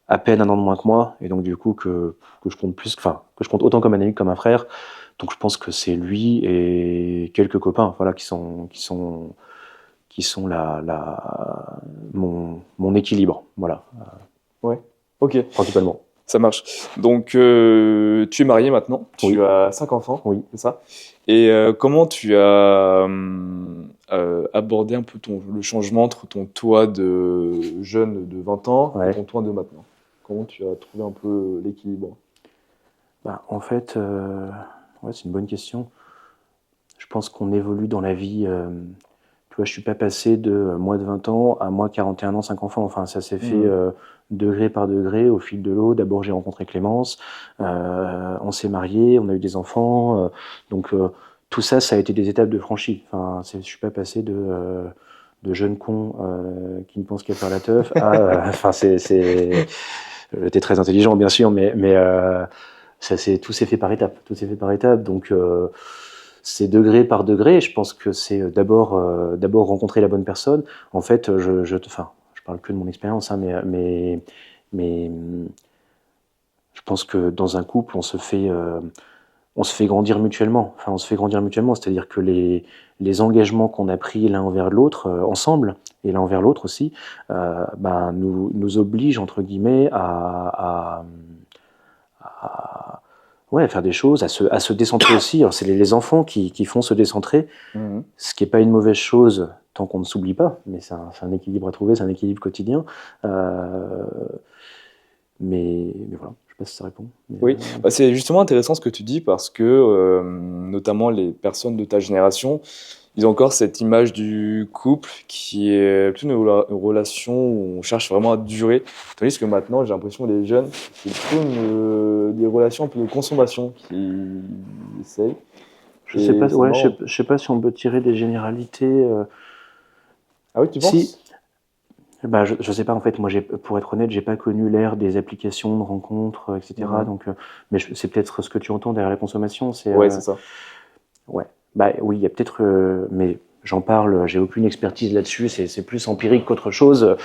à peine un an de moins que moi, et donc du coup que je compte plus, enfin que je compte autant comme un ami que comme un frère. Donc je pense que c'est lui et quelques copains, voilà, qui sont mon équilibre, voilà, Ouais. Ok. principalement. Ça marche. Donc, tu es marié maintenant. Oui, Tu as 5 enfants, oui. c'est ça? Et comment tu as abordé un peu le changement entre ton toi de jeune de 20 ans et Ouais. ton toi de maintenant? Comment tu as trouvé un peu l'équilibre? Bah, en fait, ouais, c'est une bonne question. Je pense qu'on évolue dans la vie. Tu vois, je suis pas passé de moins de 20 ans à moi 41 ans, 5 enfants. Enfin, ça s'est fait Mhm. degré par degré au fil de l'eau. D'abord, j'ai rencontré Clémence, on s'est mariés, on a eu des enfants. Donc, tout ça, ça a été des étapes de franchie. Enfin, je suis pas passé de jeune con qui ne pense qu'à faire la teuf à. Enfin, j'étais très intelligent, bien sûr, tout s'est fait par étapes. Tout s'est fait par étapes. Donc, c'est degré par degré. Je pense que c'est d'abord rencontrer la bonne personne. En fait, enfin, je parle que de mon expérience, hein, mais je pense que dans un couple, on se fait grandir mutuellement. Enfin, on se fait grandir mutuellement, c'est-à-dire que les engagements qu'on a pris l'un envers l'autre, ensemble, et l'un envers l'autre aussi, ben, nous obligent, entre guillemets, à, ouais, à faire des choses, à se décentrer aussi. Alors, c'est les enfants qui font se décentrer, Mhm. ce qui n'est pas une mauvaise chose tant qu'on ne s'oublie pas, mais c'est un équilibre à trouver, c'est un équilibre quotidien. Mais voilà, je ne sais pas si ça répond. Oui, bah, c'est justement intéressant ce que tu dis parce que notamment les personnes de ta génération, ils ont encore cette image du couple qui est plutôt une relation où on cherche vraiment à durer. Tandis que maintenant, j'ai l'impression que les jeunes, c'est plutôt des relations un peu de consommation qui essayent. Je sais Et pas, c'est ouais, marrant. je sais pas si on peut tirer des généralités. Ah oui, tu Si, penses? bah, je sais pas en fait. Moi, pour être honnête, j'ai pas connu l'ère des applications de rencontres, etc. Mhm. Donc, mais c'est peut-être ce que tu entends derrière la consommation. Ouais, c'est ça. Ouais, bah oui, il y a peut-être, mais j'en parle. J'ai aucune expertise là-dessus. C'est plus empirique qu'autre chose.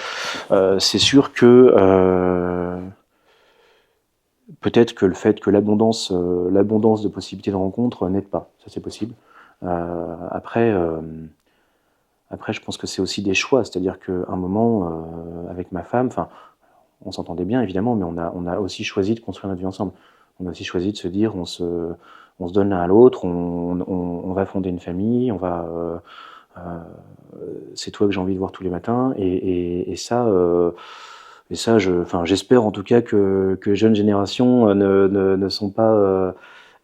C'est sûr que peut-être que le fait que l'abondance de possibilités de rencontres n'aide pas. Ça, c'est possible. Après. Après, je pense que c'est aussi des choix, c'est-à-dire qu'à un moment, avec ma femme, enfin, on s'entendait bien évidemment, mais on a aussi choisi de construire notre vie ensemble. On a aussi choisi de se dire, on se donne l'un à l'autre, on va fonder une famille, euh, c'est toi que j'ai envie de voir tous les matins, et ça, enfin, j'espère en tout cas que les jeunes générations ne sont pas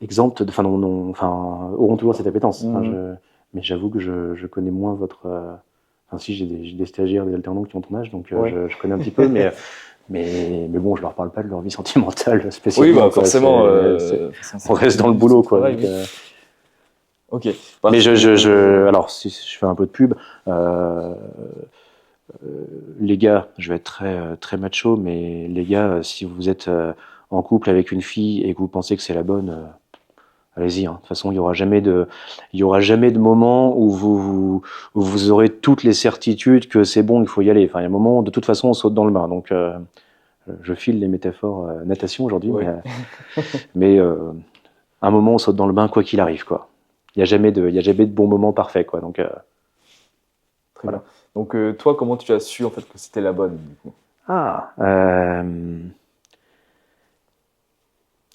exemptes, enfin, enfin, auront toujours cette appétence. Enfin, Mhm. mais j'avoue que je connais moins votre. Enfin, si j'ai des stagiaires, des alternants qui ont ton âge, donc Ouais. je connais un petit peu, mais bon, je leur parle pas de leur vie sentimentale Oui, spécialement, bah quoi. forcément, On ça fait reste dans le partie du boulot, quoi. travail, Donc, oui. Ok. mais Parce que alors, si je fais un peu de pub, euh, les gars, je vais être très macho, mais les gars, si vous êtes en couple avec une fille et que vous pensez que c'est la bonne, allez-y, hein. De toute façon, il y aura jamais de moment où vous aurez toutes les certitudes que c'est bon, il faut y aller. Enfin, il y a un moment, de toute façon, on saute dans le bain. Donc, je file les métaphores natation aujourd'hui, ouais. mais un moment, on saute dans le bain quoi qu'il arrive, quoi. Il y a jamais de bon moment parfait, quoi. Donc, Très bien. voilà. Donc toi, comment tu as su en fait que c'était la bonne du coup? Ah.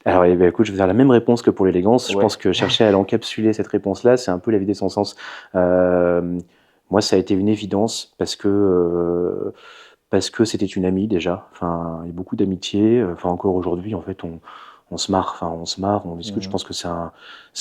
Alors, eh ben, écoute, je vais faire la même réponse que pour l'élégance. Je Ouais. pense que chercher à l'encapsuler cette réponse-là, c'est un peu la vie de son sens. Euh, Moi, ça a été une évidence parce que c'était une amie déjà. Enfin, il y a beaucoup d'amitié. Enfin, encore aujourd'hui, en fait, on discute. Je pense que c'est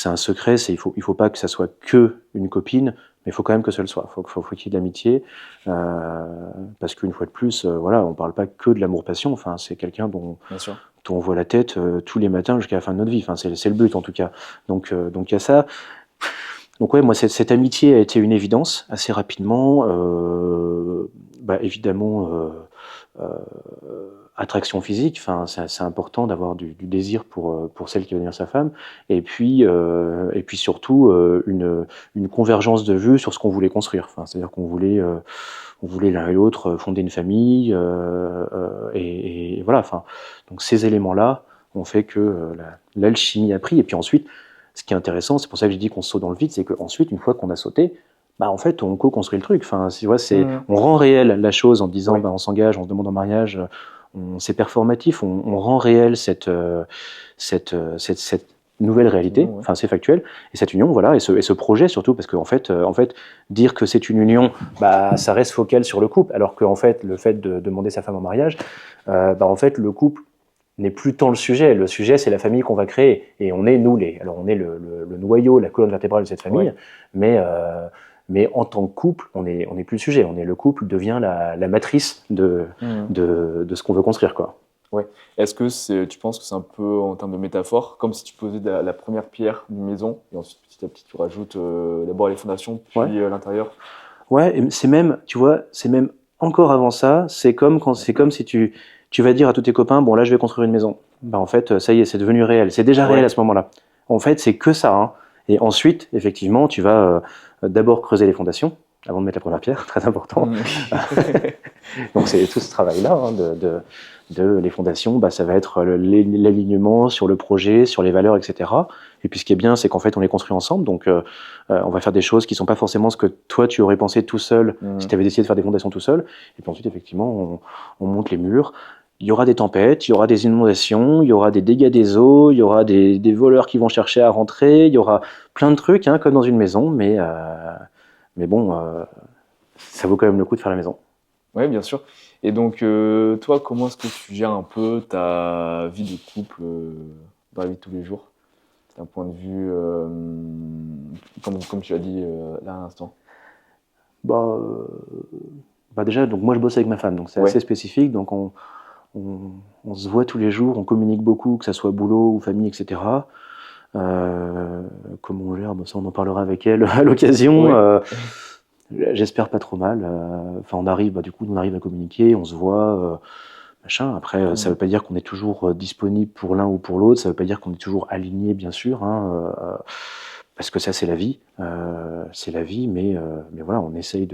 un secret. Il faut pas que ça soit que une copine, mais il faut quand même que ça le soit. Faut qu'il y ait de l'amitié, parce qu'une fois de plus, voilà, on parle pas que de l'amour-passion. Enfin, c'est quelqu'un dont Bien sûr. on voit la tête tous les matins jusqu'à la fin de notre vie. Enfin, c'est le but en tout cas. Donc il y a ça. Donc ouais, moi cette amitié a été une évidence assez rapidement. Évidemment, attraction physique. Enfin, c'est important d'avoir du désir pour celle qui va devenir sa femme. Et puis surtout une convergence de vues sur ce qu'on voulait construire. Enfin, c'est-à-dire on voulait l'un et l'autre fonder une famille. Et voilà. Enfin, donc ces éléments-là ont fait que l'alchimie a pris. Et puis ensuite, ce qui est intéressant, c'est pour ça que j'ai dit qu'on saute dans le vide, c'est qu'ensuite, une fois qu'on a sauté, bah en fait, on co-construit le truc. Enfin, tu vois, on rend réel la chose en disant, Oui. bah, on s'engage, on se demande en mariage, c'est performatif, on rend réel cette nouvelle réalité. Ouais. Enfin, c'est factuel. Et cette union, voilà, et ce projet surtout, parce qu'en fait, dire que c'est une union, bah, ça reste focal sur le couple, alors qu'en fait, le fait de demander sa femme en mariage, en fait, le couple n'est plus tant le sujet. Le sujet, c'est la famille qu'on va créer. Et on est, alors on est le noyau, la colonne vertébrale de cette famille, mais en tant que couple, on n'est plus le sujet. Le couple devient la matrice de ce qu'on veut construire, quoi. Ouais. Est-ce que tu penses que c'est un peu en termes de métaphore, comme si tu posais la première pierre d'une maison, et ensuite petit à petit tu rajoutes d'abord les fondations, puis l'intérieur? Ouais, et c'est même, tu vois, c'est même encore avant ça, c'est comme si tu vas dire à tous tes copains, bon là je vais construire une maison. Bah en fait, ça y est, c'est devenu réel. C'est déjà réel à ce moment-là. En fait, c'est que ça, hein. Et ensuite, effectivement, tu vas d'abord creuser les fondations avant de mettre la première pierre, très important. Donc c'est tout ce travail-là, hein, de les fondations, bah, ça va être l'alignement sur le projet, sur les valeurs, etc. Et puis ce qui est bien, c'est qu'en fait on les construit ensemble, donc on va faire des choses qui sont pas forcément ce que toi tu aurais pensé tout seul si tu avais décidé de faire des fondations tout seul. Et puis ensuite effectivement on monte les murs. Il y aura des tempêtes, il y aura des inondations, il y aura des dégâts des eaux, il y aura des voleurs qui vont chercher à rentrer, il y aura plein de trucs, hein, comme dans une maison, mais bon, ça vaut quand même le coup de faire la maison. Oui, bien sûr. Et donc, toi, comment est-ce que tu gères un peu ta vie de couple dans la vie de tous les jours, d'un point de vue, comme tu l'as dit là à l'instant? Bah, déjà, donc moi je bosse avec ma femme, donc c'est assez spécifique. Donc on se voit tous les jours, on communique beaucoup, que ça soit boulot ou famille, etc. Comment on gère, ça on en parlera avec elle à l'occasion. J'espère pas trop mal. Enfin, on arrive à communiquer, on se voit, machin. Après, ça veut pas dire qu'on est toujours disponible pour l'un ou pour l'autre. Ça veut pas dire qu'on est toujours aligné, bien sûr, hein, parce que ça c'est la vie. Mais voilà, on essaye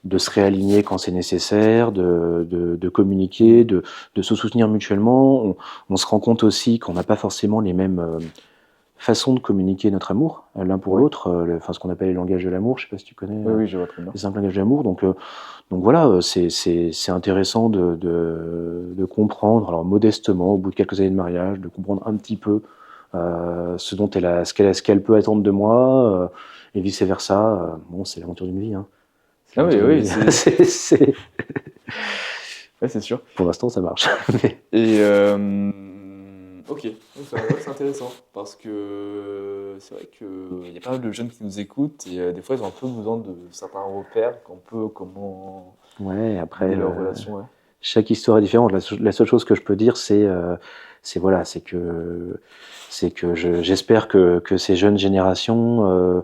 de se réaligner quand c'est nécessaire, de communiquer, de se soutenir mutuellement. On se rend compte aussi qu'on n'a pas forcément les mêmes façons de communiquer notre amour l'un pour l'autre, ce qu'on appelle les langages de l'amour. Je sais pas si tu connais Oui, je vois très bien. les 5 langages de l'amour. Donc voilà, c'est intéressant de comprendre, alors modestement, au bout de quelques années de mariage, de comprendre un petit peu ce qu'elle peut attendre de moi, et vice versa. Bon, c'est l'aventure d'une vie, hein. Ah oui, oui, c'est ouais, c'est sûr. Pour l'instant, ça marche. Et ok, c'est intéressant parce que c'est vrai qu'il y a pas mal de jeunes qui nous écoutent et des fois ils ont un peu besoin de certains repères, comment Après, leur relation. Ouais. chaque histoire est différente. La seule chose que je peux dire, c'est que j'espère que ces jeunes générations,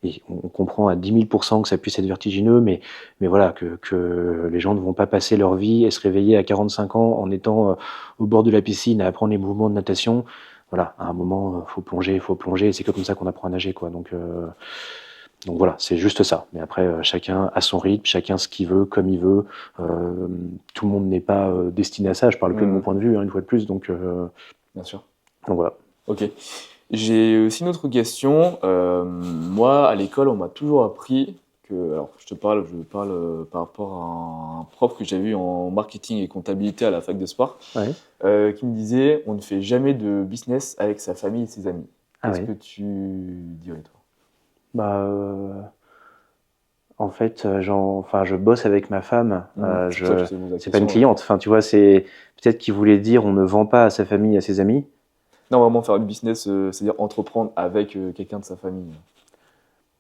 et on comprend à 10 000 % que ça puisse être vertigineux, mais voilà, que les gens ne vont pas passer leur vie et se réveiller à 45 ans en étant au bord de la piscine à apprendre les mouvements de natation. Voilà, à un moment, faut plonger, et c'est que comme ça qu'on apprend à nager, quoi. Donc voilà, c'est juste ça. Mais après, chacun a son rythme, chacun ce qu'il veut, comme il veut. Tout le monde n'est pas destiné à ça. Je parle que de mon point de vue, hein, une fois de plus. Bien sûr. Donc voilà. Ok. J'ai aussi une autre question. Moi, à l'école, on m'a toujours appris que, alors je parle par rapport à un prof que j'avais eu en marketing et comptabilité à la fac de sport, qui me disait on ne fait jamais de business avec sa famille et ses amis. Qu'est-ce que tu dirais toi? En fait, je bosse avec ma femme. C'est pour ça que je te pose la C'est pas une question. cliente. Enfin, tu vois, c'est peut-être qu'il voulait dire on ne vend pas à sa famille, à ses amis. Non, vraiment faire du business, c'est-à-dire entreprendre avec quelqu'un de sa famille.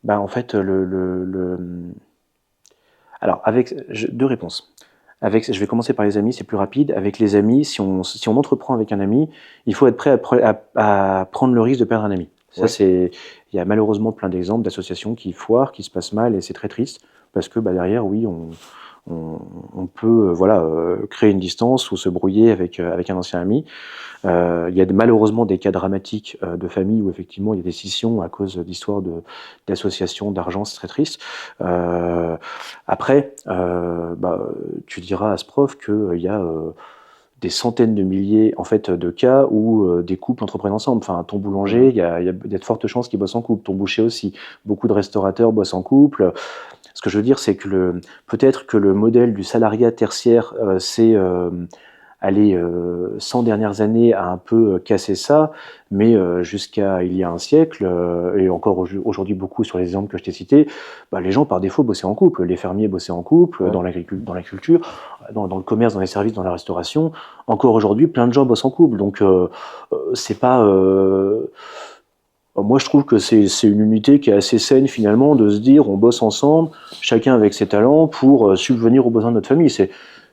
Bah, en fait, alors deux réponses. Je vais commencer par les amis, c'est plus rapide. Avec les amis, si on entreprend avec un ami, il faut être prêt à prendre le risque de perdre un ami. Ça, Ouais. il y a malheureusement plein d'exemples d'associations qui foirent, qui se passent mal, et c'est très triste parce que derrière, oui, on peut créer une distance ou se brouiller avec un ancien ami. Il y a malheureusement des cas dramatiques de famille où effectivement il y a des scissions à cause d'histoires d'associations, d'argent, c'est très triste. Après, tu diras à ce prof qu'il y a des centaines de milliers en fait de cas où des couples entreprennent ensemble. Enfin, ton boulanger, il y a de fortes chances qu'il bosse en couple. Ton boucher aussi. Beaucoup de restaurateurs bossent en couple. Ce que je veux dire, c'est que peut-être que le modèle du salariat tertiaire, c'est 100 dernières années a un peu cassé ça, mais jusqu'à il y a un siècle, et encore aujourd'hui beaucoup sur les exemples que je t'ai cités, les gens par défaut bossaient en couple. Les fermiers bossaient en couple, Ouais. dans l'agriculture, dans le commerce, dans les services, dans la restauration. Encore aujourd'hui, plein de gens bossent en couple. Donc c'est pas... moi, je trouve que c'est une unité qui est assez saine finalement de se dire on bosse ensemble, chacun avec ses talents pour subvenir aux besoins de notre famille.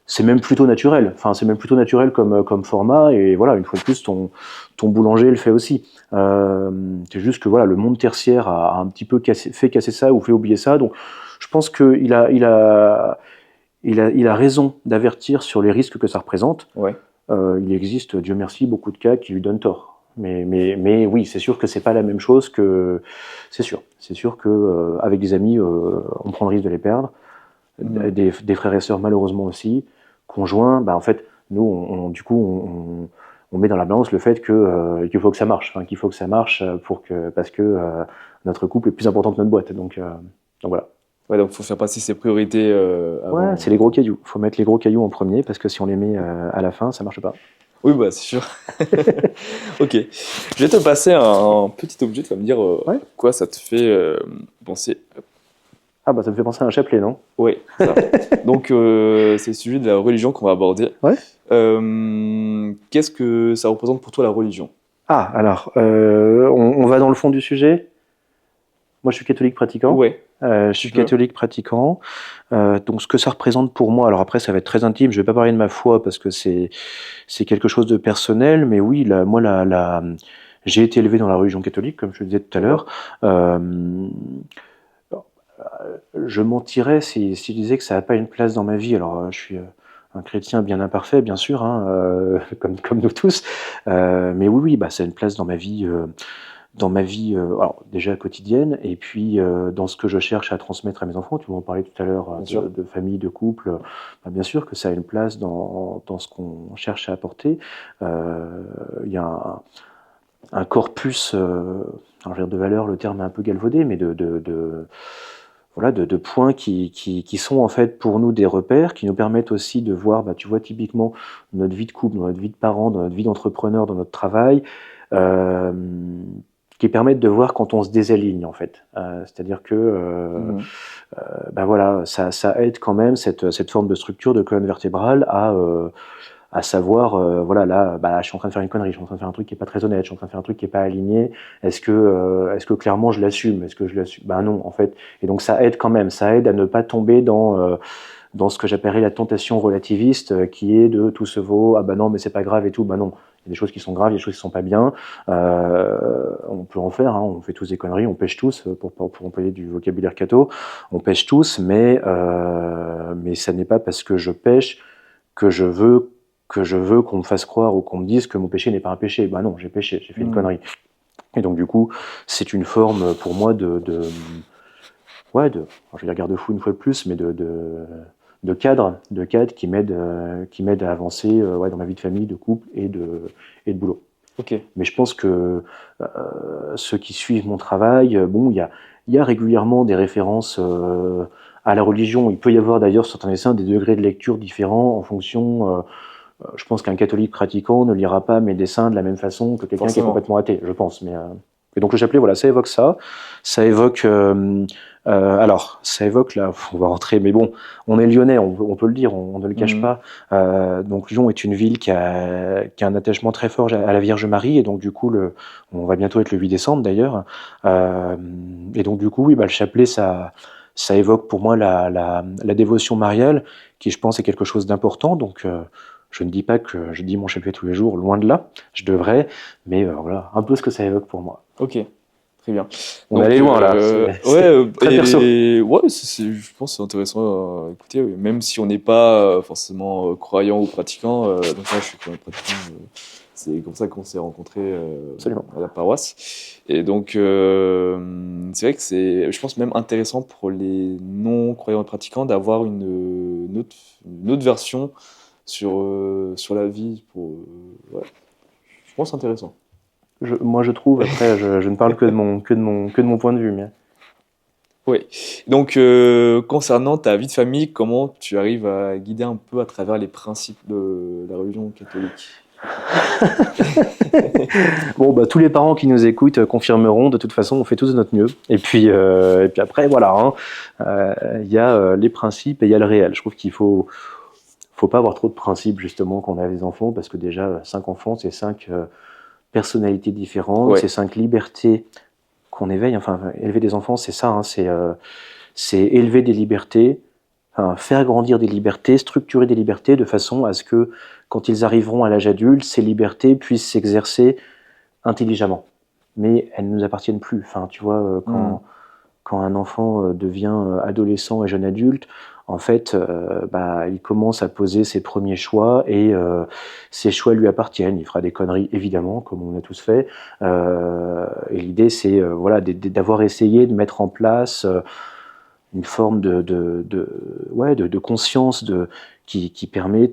C'est même plutôt naturel. Enfin, c'est même plutôt naturel comme format. Et voilà, une fois de plus, ton boulanger le fait aussi. C'est juste que voilà, le monde tertiaire a un petit peu fait casser ça ou fait oublier ça. Donc, je pense qu'il a raison d'avertir sur les risques que ça représente. Ouais. Il existe, Dieu merci, beaucoup de cas qui lui donnent tort. Mais oui, c'est sûr que c'est pas la même chose que. C'est sûr. C'est sûr que avec des amis, on prend le risque de les perdre. Des frères et sœurs, malheureusement aussi. Conjoints, en fait, nous, du coup, on met dans la balance le fait qu'il faut que ça marche. Enfin, qu'il faut que ça marche parce que notre couple est plus important que notre boîte. Donc voilà. Ouais, donc faut faire passer ses priorités avant. Ouais, c'est les gros cailloux. Faut mettre les gros cailloux en premier parce que si on les met à la fin, ça marche pas. Oui, bah c'est sûr. Ok. Je vais te passer un petit objet, tu vas me dire Ouais. quoi ça te fait penser. Ah ça me fait penser à un chapelet, non? Oui, ça. Donc c'est le sujet de la religion qu'on va aborder. Ouais. Qu'est-ce que ça représente pour toi la religion? Ah, alors, on va dans le fond du sujet. Moi, je suis catholique pratiquant. Ouais. Je suis catholique pratiquant. Donc, ce que ça représente pour moi, alors après, ça va être très intime. Je vais pas parler de ma foi parce que c'est quelque chose de personnel. Mais oui, j'ai été élevé dans la religion catholique, comme je le disais tout à l'heure. Je mentirais si je disais que ça n'a pas une place dans ma vie. Alors, je suis un chrétien bien imparfait, bien sûr, hein, comme nous tous. Mais oui, ça a une place dans ma vie. Alors déjà quotidienne, et puis dans ce que je cherche à transmettre à mes enfants. Tu m'en parlais tout à l'heure de famille, de couple. Bien sûr que ça a une place dans ce qu'on cherche à apporter. Il y a un corpus, alors je veux dire de valeurs, le terme est un peu galvaudé, mais de points qui sont en fait pour nous des repères, qui nous permettent aussi de voir, tu vois, typiquement notre vie de couple, dans notre vie de parents, dans notre vie d'entrepreneur, dans notre travail, qui permettent de voir quand on se désaligne en fait. C'est-à-dire que ça aide quand même cette forme de structure de colonne vertébrale à savoir, là, je suis en train de faire une connerie, je suis en train de faire un truc qui est pas très honnête, je suis en train de faire un truc qui est pas aligné. Est-ce que clairement je l'assume? Est-ce que je l'assume? Non, en fait. Et donc ça aide quand même, ça aide à ne pas tomber dans ce que j'appellerais la tentation relativiste, qui est de tout se vaut, non, mais c'est pas grave et tout. Non, il y a des choses qui sont graves, il y a des choses qui sont pas bien. On peut en faire, hein, on fait tous des conneries, on pêche tous, pour employer du vocabulaire catho, on pêche tous, mais ça n'est pas parce que je pêche que je veux qu'on me fasse croire ou qu'on me dise que mon péché n'est pas un péché. Non, j'ai péché, j'ai fait une connerie. Et donc du coup, c'est une forme pour moi je vais dire garde-fou une fois de plus, mais de cadre qui m'aide à avancer dans ma vie de famille, de couple et de boulot. Ok. Mais je pense que ceux qui suivent mon travail, il y a régulièrement des références à la religion. Il peut y avoir d'ailleurs certains dessins des degrés de lecture différents en fonction. Je pense qu'un catholique pratiquant ne lira pas mes dessins de la même façon que quelqu'un qui est complètement athée, je pense. Et donc le chapelet, voilà, ça évoque ça. Ça évoque Alors, ça évoque, là, on va rentrer, mais bon, on est lyonnais, on peut le dire, on ne le cache pas. Donc Lyon est une ville qui a un attachement très fort à la Vierge Marie, et donc du coup, on va bientôt être le 8 décembre d'ailleurs. Et donc du coup, oui, le chapelet, ça évoque pour moi la dévotion mariale, qui je pense est quelque chose d'important. Donc je ne dis pas que je dis mon chapelet tous les jours, loin de là, je devrais, mais voilà, un peu ce que ça évoque pour moi. Ok, très bien. On est allé loin là, très perso. Ouais, je pense que c'est intéressant à écouter, oui. Même si on n'est pas forcément croyant ou pratiquant. Donc moi, je suis croyant pratiquant. C'est comme ça qu'on s'est rencontrés à la paroisse. Et donc, c'est vrai que je pense, même intéressant pour les non-croyants et pratiquants d'avoir une autre version sur la vie. Ouais. Je pense intéressant. Moi, je trouve. Après, je ne parle que de mon point de vue. Mais... Oui. Donc, concernant ta vie de famille, comment tu arrives à guider un peu à travers les principes de la religion catholique? Bon, tous les parents qui nous écoutent confirmeront. De toute façon, on fait tous de notre mieux. Et puis après, voilà. Il y a les principes et il y a le réel. Je trouve qu'il faut pas avoir trop de principes, justement, quand on a des enfants, parce que déjà, 5 enfants, c'est 5 personnalités différentes, Ouais. c'est 5 libertés qu'on éveille. Enfin, élever des enfants, c'est ça. C'est élever des libertés, faire grandir des libertés, structurer des libertés de façon à ce que, quand ils arriveront à l'âge adulte, ces libertés puissent s'exercer intelligemment. Mais elles ne nous appartiennent plus. Enfin, tu vois, quand un enfant devient adolescent et jeune adulte, en fait, il commence à poser ses premiers choix et ces choix lui appartiennent. Il fera des conneries, évidemment, comme on a tous fait. Et l'idée, c'est d'avoir essayé de mettre en place une forme de conscience qui permet,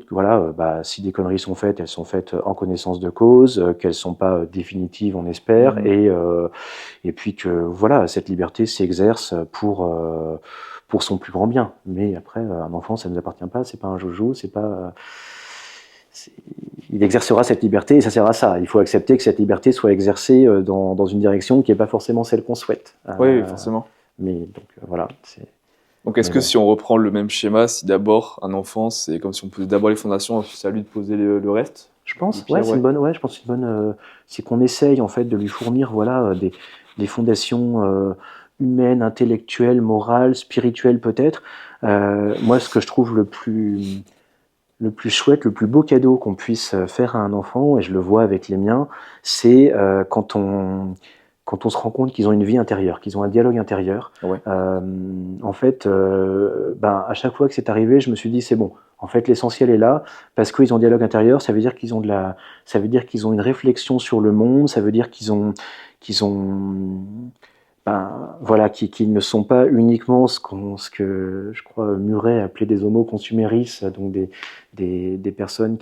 si des conneries sont faites, elles sont faites en connaissance de cause, qu'elles ne sont pas définitives, on espère, et puis que voilà, cette liberté s'exerce pour son plus grand bien. Mais après, un enfant, ça ne nous appartient pas, c'est pas un joujou, il exercera cette liberté et ça sert à ça. Il faut accepter que cette liberté soit exercée dans une direction qui n'est pas forcément celle qu'on souhaite. Oui, forcément. Mais donc voilà. Donc est-ce que si on reprend le même schéma, si d'abord un enfant, c'est comme si on posait d'abord les fondations, ensuite c'est à lui de poser le reste? Je pense, c'est une bonne. Ouais, je pense que c'est une bonne. C'est qu'on essaye en fait de lui fournir des fondations humaines, intellectuelles, morales, spirituelles peut-être. Moi, ce que je trouve le plus chouette, le plus beau cadeau qu'on puisse faire à un enfant, et je le vois avec les miens, c'est quand on se rend compte qu'ils ont une vie intérieure, qu'ils ont un dialogue intérieur. Ouais. En fait, à chaque fois que c'est arrivé, je me suis dit c'est bon. En fait, l'essentiel est là parce qu'ils ont un dialogue intérieur. Ça veut dire qu'ils ont une réflexion sur le monde. Ça veut dire qu'ils ne sont pas uniquement ce que je crois Murray appelait des homo consumeris, donc des personnes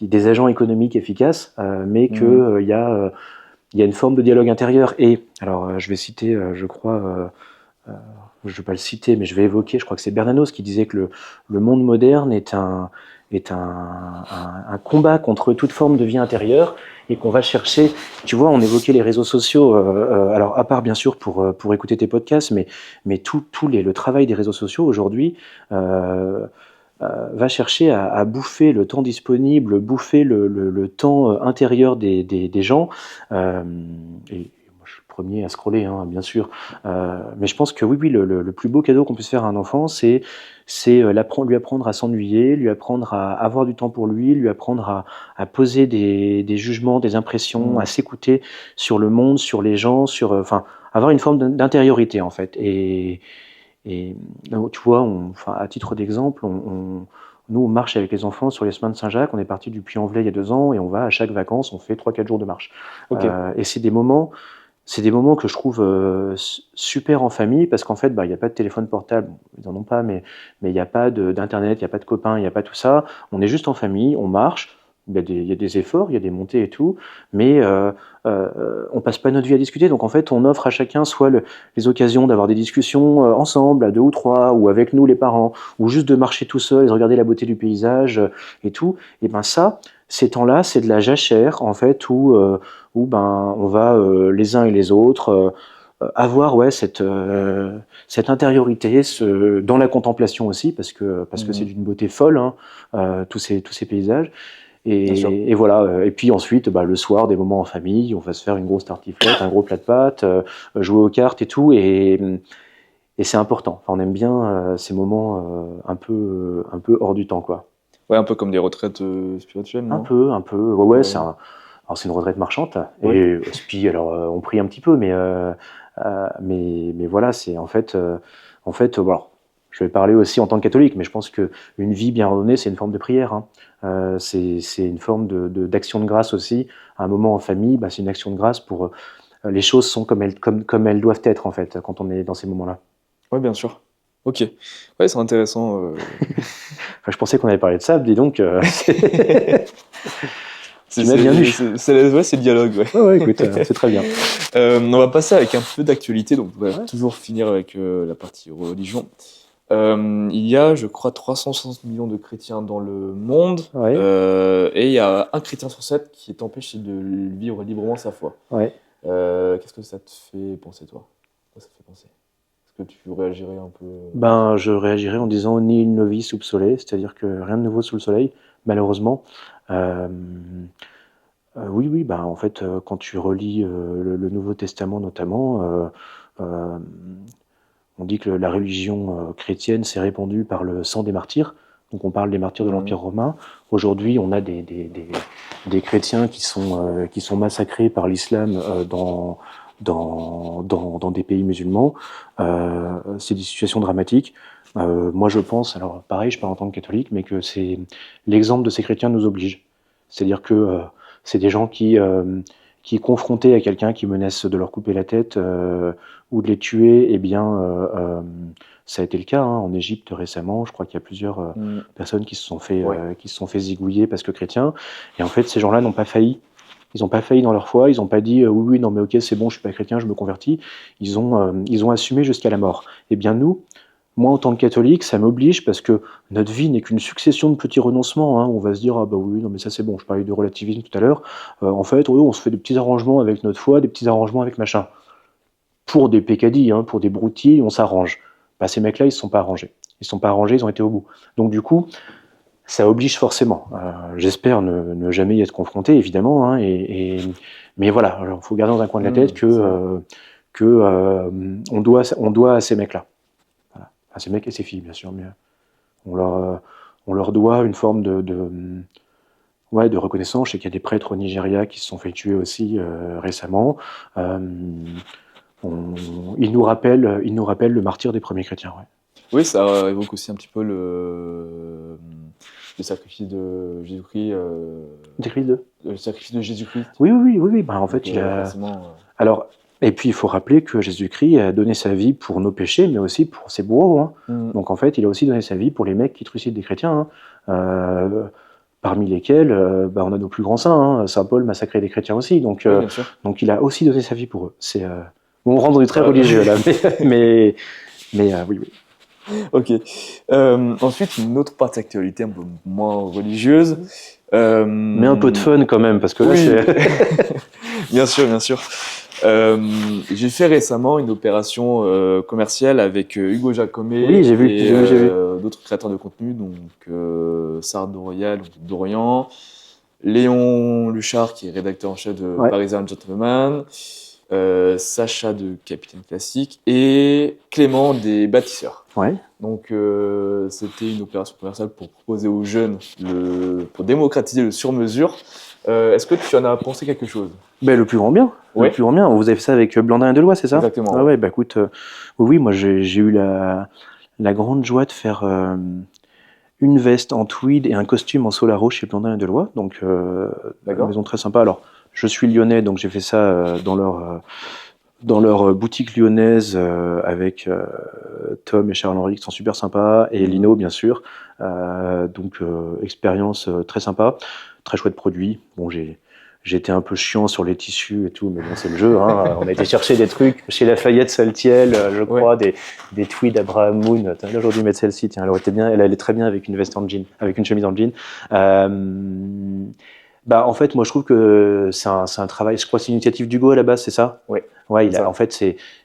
des agents économiques efficaces, mais que il y a une forme de dialogue intérieur. Et alors, je vais citer, je crois, je ne vais pas le citer, mais je vais évoquer, je crois que c'est Bernanos qui disait que le monde moderne est un combat contre toute forme de vie intérieure, et qu'on va chercher, tu vois, on évoquait les réseaux sociaux, alors à part bien sûr pour écouter tes podcasts, mais le travail des réseaux sociaux aujourd'hui va chercher à bouffer le temps disponible, bouffer le temps intérieur des gens. Et moi, je suis le premier à scroller, bien sûr. Mais je pense que oui, le plus beau cadeau qu'on puisse faire à un enfant, c'est lui apprendre à s'ennuyer, lui apprendre à avoir du temps pour lui apprendre à poser des jugements, des impressions, à s'écouter sur le monde, sur les gens, avoir une forme d'intériorité en fait. Et tu vois, à titre d'exemple, nous, on marche avec les enfants sur les chemins de Saint-Jacques. On est parti du Puy-en-Velay il y a 2 ans et on va à chaque vacances, on fait 3-4 jours de marche. Okay. Et c'est des moments que je trouve super en famille parce qu'en fait, il n'y a pas de téléphone portable, ils n'en ont pas, mais il n'y a pas d'internet, il n'y a pas de copains, il n'y a pas tout ça. On est juste en famille, on marche. Il y a des efforts, il y a des montées et tout, mais on passe pas notre vie à discuter. Donc en fait, on offre à chacun soit les occasions d'avoir des discussions ensemble, à 2 ou 3, ou avec nous les parents, ou juste de marcher tout seul et de regarder la beauté du paysage et tout. Et ça, ces temps-là, c'est de la jachère en fait où on va les uns et les autres avoir cette intériorité, dans la contemplation aussi, parce que c'est d'une beauté folle, hein, tous ces paysages. Et voilà. Et puis ensuite, le soir, des moments en famille, on va se faire une grosse tartiflette, un gros plat de pâtes, jouer aux cartes et tout. Et c'est important. Enfin, on aime bien ces moments un peu hors du temps, quoi. Ouais, un peu comme des retraites spirituelles, non? Un peu. Ouais, Ouais. alors c'est une retraite marchande. Ouais. Et puis alors on prie un petit peu, mais voilà, c'est en fait, voilà. Je vais parler aussi en tant que catholique, mais je pense que une vie bien ordonnée, c'est une forme de prière, hein. C'est une forme d'action de grâce aussi. À un moment en famille, c'est une action de grâce pour les choses sont comme elles doivent être en fait quand on est dans ces moments-là. Ouais, bien sûr. Ok. Ouais, c'est intéressant. Enfin, je pensais qu'on avait parlé de ça, dis donc. Tu m'as C'est bien vu. c'est le dialogue, ouais. Ouais, écoute, c'est très bien. On va passer avec un peu d'actualité, donc on va Ouais. toujours finir avec la partie religion. Il y a, je crois, 360 millions de chrétiens dans le monde, Ouais. et il y a un chrétien sur 7 qui est empêché de vivre librement sa foi. Ouais. Qu'est-ce que ça te fait penser, toi? Quoi ça te fait penser? Est-ce que tu réagirais un peu? Je réagirais en disant nihil novi sub sole, c'est-à-dire que rien de nouveau sous le soleil, malheureusement. Euh, oui, en fait, quand tu relis le Nouveau Testament notamment, euh, on dit que la religion chrétienne s'est répandue par le sang des martyrs. Donc on parle des martyrs de l'Empire romain. Aujourd'hui, on a des chrétiens qui sont massacrés par l'islam dans des pays musulmans. C'est des situations dramatiques. Moi, je pense, alors pareil, je parle en tant que catholique, mais que c'est l'exemple de ces chrétiens nous oblige. C'est-à-dire que c'est des gens qui confrontés à quelqu'un qui menace de leur couper la tête ou de les tuer, eh bien, ça a été le cas hein, en Égypte récemment. Je crois qu'il y a plusieurs personnes qui se sont fait zigouiller parce que chrétiens. Et en fait, ces gens-là n'ont pas failli. Ils n'ont pas failli dans leur foi. Ils n'ont pas dit oui, non, mais ok, c'est bon, je suis pas chrétien, je me convertis. Ils ont assumé jusqu'à la mort. Eh bien, nous, moi, en tant que catholique, ça m'oblige parce que notre vie n'est qu'une succession de petits renoncements. Hein. On va se dire, ah bah oui, non mais ça c'est bon, je parlais de relativisme tout à l'heure. En fait, oui, on se fait des petits arrangements avec notre foi, des petits arrangements avec machin. Pour des pécadilles, hein, pour des broutilles, on s'arrange. Ces mecs-là, ils ne se sont pas arrangés. Ils ne se sont pas arrangés, ils ont été au bout. Donc du coup, ça oblige forcément. J'espère ne jamais y être confronté, évidemment. Hein, mais voilà, il faut garder dans un coin de la tête on doit à ces mecs-là. Voilà. À ces mecs et ces filles, bien sûr, mais on leur doit une forme de reconnaissance. Je sais qu'il y a des prêtres au Nigeria qui se sont fait tuer aussi récemment. Ils nous rappellent le martyr des premiers chrétiens. Ouais. Oui, ça évoque aussi un petit peu le sacrifice de Jésus-Christ. Le sacrifice de Jésus-Christ. Oui. En fait, il a. Alors, et puis il faut rappeler que Jésus-Christ a donné sa vie pour nos péchés, mais aussi pour ses bourreaux. Hein. Donc en fait, il a aussi donné sa vie pour les mecs qui trucident des chrétiens. Hein. Parmi lesquels on a nos plus grands saints. Hein. Saint Paul massacrait des chrétiens aussi. Donc il a aussi donné sa vie pour eux. C'est on rentre très religieux là, mais oui. Ok. Ensuite, une autre partie d'actualité un peu moins religieuse. Mais un peu de fun quand même, parce que là, c'est... Bien sûr. J'ai fait récemment une opération commerciale avec Hugo Jacomet et d'autres créateurs de contenu, donc Sarah Dorial, Dorian, Léon Luchard, qui est rédacteur en chef de Parisian Gentleman, Sacha de Capitaine Classique et Clément des Bâtisseurs. Ouais. Donc c'était une opération commerciale pour proposer aux jeunes, pour démocratiser le sur-mesure. Est-ce que tu en as pensé quelque chose? Le plus grand bien. Ouais. Le plus grand bien. Vous avez fait ça avec Blandin et Deloy, c'est ça? Exactement. Ah ouais, écoute, oui, moi j'ai eu la grande joie de faire une veste en tweed et un costume en Solaro chez Blandin et Deloy. Donc, une maison très sympa. Alors, je suis lyonnais, donc j'ai fait ça dans leur boutique lyonnaise avec Tom et Charles-Henri qui sont super sympas, et Lino, bien sûr. Donc, expérience très sympa, très chouette produit. Bon, j'ai été un peu chiant sur les tissus et tout, mais bon, c'est le jeu. Hein. On a été chercher des trucs chez Lafayette Saltiel, je crois, des tweeds Abraham Moon. Là, j'aurais dû mettre celle-ci. Tiens, elle allait très bien avec une veste en jean, avec une chemise en jean. En fait, moi, je trouve que c'est un travail. Je crois que c'est une initiative d'Hugo à la base, c'est ça? Oui. Ouais, Ça. en fait,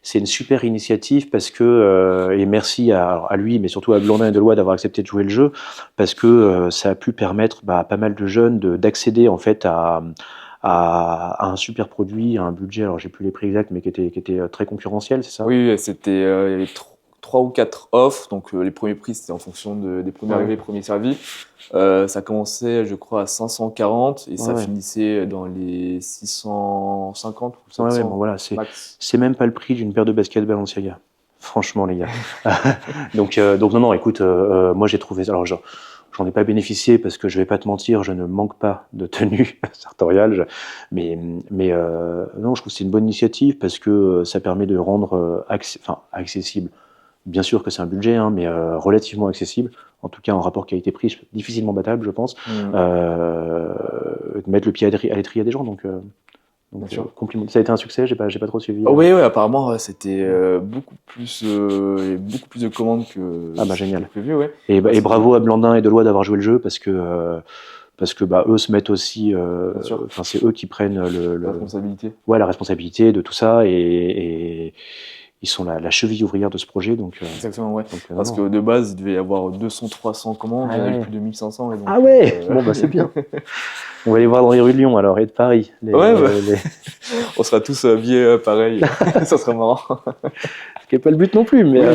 c'est une super initiative parce que, et merci à lui, mais surtout à Blandin et Deloy d'avoir accepté de jouer le jeu, parce que ça a pu permettre à pas mal de jeunes d'accéder en fait à un super produit, à un budget, alors j'ai plus les prix exacts, mais qui était très concurrentiel, c'est ça? Oui, c'était, il y avait 3 ou 4 offres. Donc, les premiers prix, c'était en fonction des premiers Ouais. arrivés, premiers servis. Ça commençait, je crois, à 540 et ça Ouais. finissait dans les 650 ou Ouais, 700 bon voilà, max. c'est même pas le prix d'une paire de baskets Balenciaga. Franchement, les gars. Donc non, écoute, moi j'ai trouvé ça. Alors, j'en ai pas bénéficié parce que je vais pas te mentir, je ne manque pas de tenue sartoriale. Mais non, je trouve que c'est une bonne initiative parce que ça permet de rendre accessible. Bien sûr que c'est un budget, hein, mais relativement accessible. En tout cas, en rapport qualité-prix, difficilement battable, je pense. De mettre le pied à l'étrier des gens. Bien sûr. Compliment. Ça a été un succès, j'ai pas trop suivi. Oui, apparemment, c'était beaucoup plus, il y avait beaucoup plus de commandes que Ah bah ce qui était génial. prévu, ouais. Et Parce que- bravo à Blandin et Deloy d'avoir joué le jeu parce que eux se mettent aussi, Bien sûr. enfin c'est eux qui prennent La responsabilité. la responsabilité de tout ça et ils sont la cheville ouvrière de ce projet Exactement, ouais. donc, Parce non. que de base, il devait y avoir 200-300 commandes, Ah il y en a eu ouais. plus de 1500. Et donc, Ah ouais, bon bah c'est bien. On va les voir dans les rues de Lyon alors et de Paris. Ouais, on sera tous habillés pareil. Ça sera marrant. Ce qui n'est pas le but non plus, mais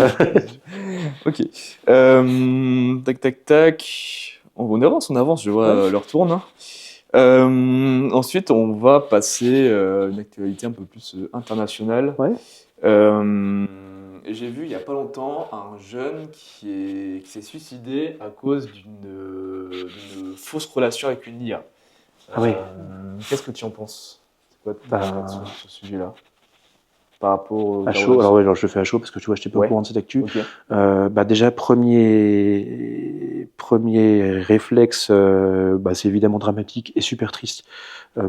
Ok. Tac, tac, tac. On avance, je vois l'heure tourne, hein. Ensuite, on va passer à une actualité un peu plus internationale. Ouais. J'ai vu il n'y a pas longtemps un jeune qui s'est suicidé à cause d'une fausse relation avec une IA. Ah oui. Qu'est-ce que tu en penses? C'est quoi Bah, ta réaction sur ce sujet-là? Par rapport aux à chaud. Alors ouais, alors je fais à chaud parce que tu vois, je n'étais pas Ouais. au courant de cette actu. Ok. Déjà premier réflexe, c'est évidemment dramatique et super triste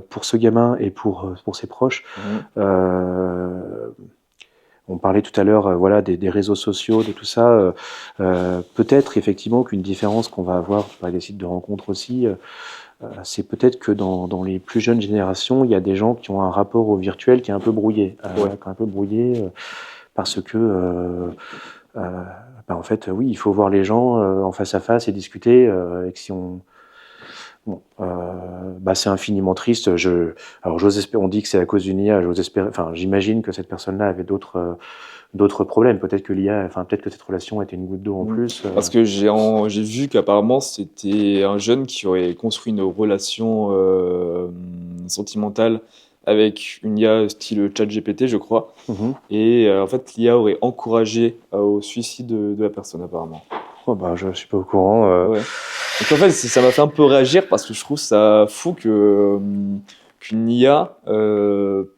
pour ce gamin et pour ses proches. On parlait tout à l'heure, voilà, des réseaux sociaux, de tout ça. Peut-être effectivement qu'une différence qu'on va avoir par les sites de rencontres aussi, c'est peut-être que dans les plus jeunes générations, il y a des gens qui ont un rapport au virtuel qui est un peu brouillé, parce que en fait, oui, il faut voir les gens en face à face et discuter. Et que si on c'est infiniment triste. Alors j'ose espérer, on dit que c'est à cause d'une IA. J'imagine que cette personne-là avait d'autres problèmes. Peut-être que peut-être que cette relation était une goutte d'eau en plus. Parce que j'ai vu qu'apparemment c'était un jeune qui aurait construit une relation sentimentale avec une IA style ChatGPT, je crois. Et en fait, l'IA aurait encouragé au suicide de la personne, apparemment. Je suis pas au courant. Ouais. Donc en fait, ça m'a fait un peu réagir parce que je trouve ça fou qu'une IA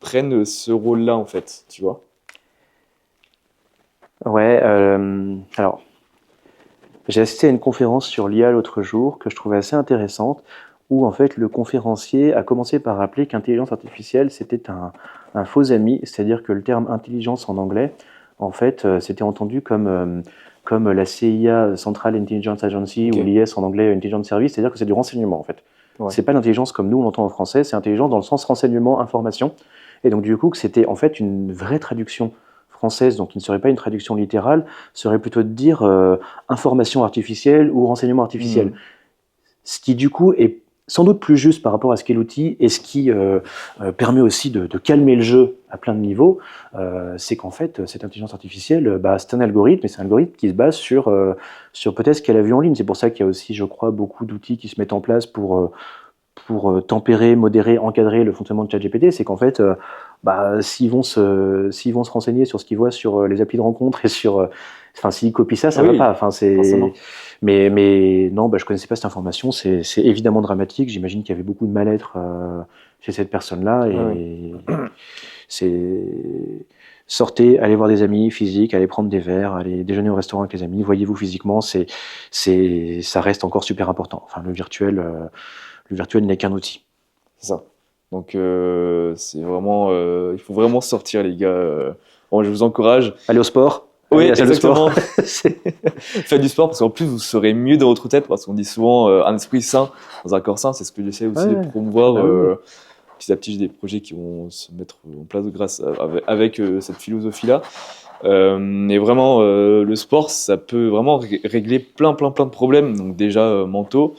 prenne ce rôle-là, en fait, tu vois. Ouais. Alors, j'ai assisté à une conférence sur l'IA l'autre jour que je trouvais assez intéressante, où en fait le conférencier a commencé par rappeler qu'intelligence artificielle c'était un faux ami, c'est-à-dire que le terme intelligence en anglais, en fait, c'était entendu comme la CIA, Central Intelligence Agency, Ok. ou l'IS en anglais, Intelligence Service, c'est-à-dire que c'est du renseignement en fait. Ouais. C'est pas l'intelligence comme nous on l'entend en français, c'est intelligence dans le sens renseignement, information. Et donc du coup que c'était en fait une vraie traduction française, donc qui ne serait pas une traduction littérale, serait plutôt de dire information artificielle ou renseignement artificiel. Ce qui du coup est sans doute plus juste par rapport à ce qu'est l'outil et ce qui permet aussi de calmer le jeu à plein de niveaux, c'est qu'en fait cette intelligence artificielle, c'est un algorithme, et c'est un algorithme qui se base sur peut-être ce qu'elle a vu en ligne. C'est pour ça qu'il y a aussi, je crois, beaucoup d'outils qui se mettent en place pour tempérer, modérer, encadrer le fonctionnement de ChatGPT. C'est qu'en fait, s'ils vont se renseigner sur ce qu'ils voient sur les applis de rencontre et s'ils copient ça va pas. Forcément. Mais non, je connaissais pas cette information. C'est évidemment dramatique. J'imagine qu'il y avait beaucoup de mal-être chez cette personne-là. Et sortez, allez voir des amis physiques, allez prendre des verres, allez déjeuner au restaurant avec les amis. Voyez-vous physiquement, ça reste encore super important. Enfin, le virtuel n'est qu'un outil. C'est ça. Donc c'est vraiment, il faut vraiment sortir, les gars. Bon, je vous encourage. Allez au sport. Oui, Allez, exactement. Faites du sport parce qu'en plus vous serez mieux dans votre tête, parce qu'on dit souvent un esprit sain dans un corps sain. C'est ce que j'essaie aussi de promouvoir petit à petit, j'ai des projets qui vont se mettre en place grâce avec cette philosophie-là. Et vraiment, le sport, ça peut vraiment régler plein de problèmes. Donc déjà mentaux,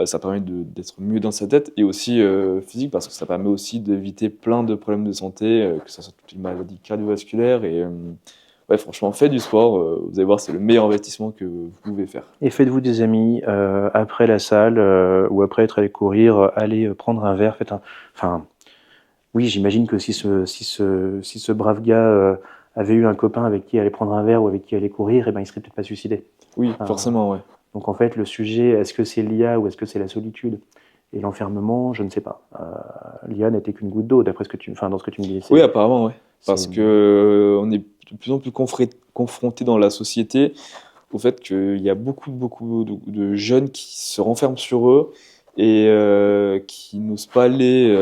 ça permet d'être mieux dans sa tête, et aussi physique, parce que ça permet aussi d'éviter plein de problèmes de santé, que ce soit toutes les maladies cardiovasculaires. Et ouais, franchement, faites du sport. Vous allez voir, c'est le meilleur investissement que vous pouvez faire. Et faites-vous des amis après la salle ou après être allé courir, allez prendre un verre, Enfin, oui, j'imagine que si ce brave gars avait eu un copain avec qui aller prendre un verre ou avec qui aller courir, eh ben, il serait peut-être pas suicidé. Oui, forcément, ouais. Donc en fait, le sujet, est-ce que c'est l'IA ou est-ce que c'est la solitude et l'enfermement, je ne sais pas. L'IA n'était qu'une goutte d'eau, d'après dans ce que tu me dis. Oui, apparemment, ouais. Parce que on est de plus en plus confronté dans la société au fait qu'il y a beaucoup de jeunes qui se renferment sur eux et qui n'osent pas aller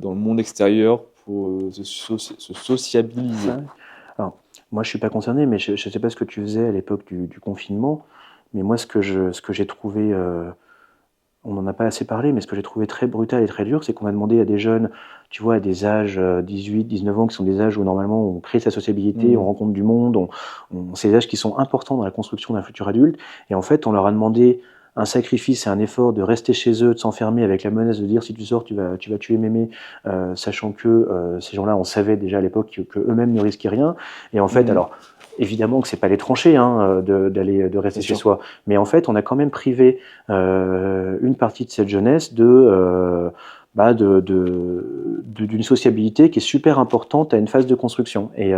dans le monde extérieur pour se sociabiliser. Ouais. Alors, moi, je suis pas concerné, mais je ne sais pas ce que tu faisais à l'époque du confinement, mais moi, ce que j'ai trouvé, on n'en a pas assez parlé, mais ce que j'ai trouvé très brutal et très dur, c'est qu'on a demandé à des jeunes, tu vois, à des âges 18, 19 ans, qui sont des âges où normalement on crée sa sociabilité, on rencontre du monde, c'est des âges qui sont importants dans la construction d'un futur adulte, et en fait, on leur a demandé un sacrifice et un effort de rester chez eux, de s'enfermer avec la menace de dire si tu sors, tu vas tuer mémé, sachant que ces gens-là, on savait déjà à l'époque que eux-mêmes ne risquaient rien. Et en fait, alors évidemment que c'est pas les tranchées de rester chez soi, mais en fait, on a quand même privé une partie de cette jeunesse d'une sociabilité qui est super importante à une phase de construction. Et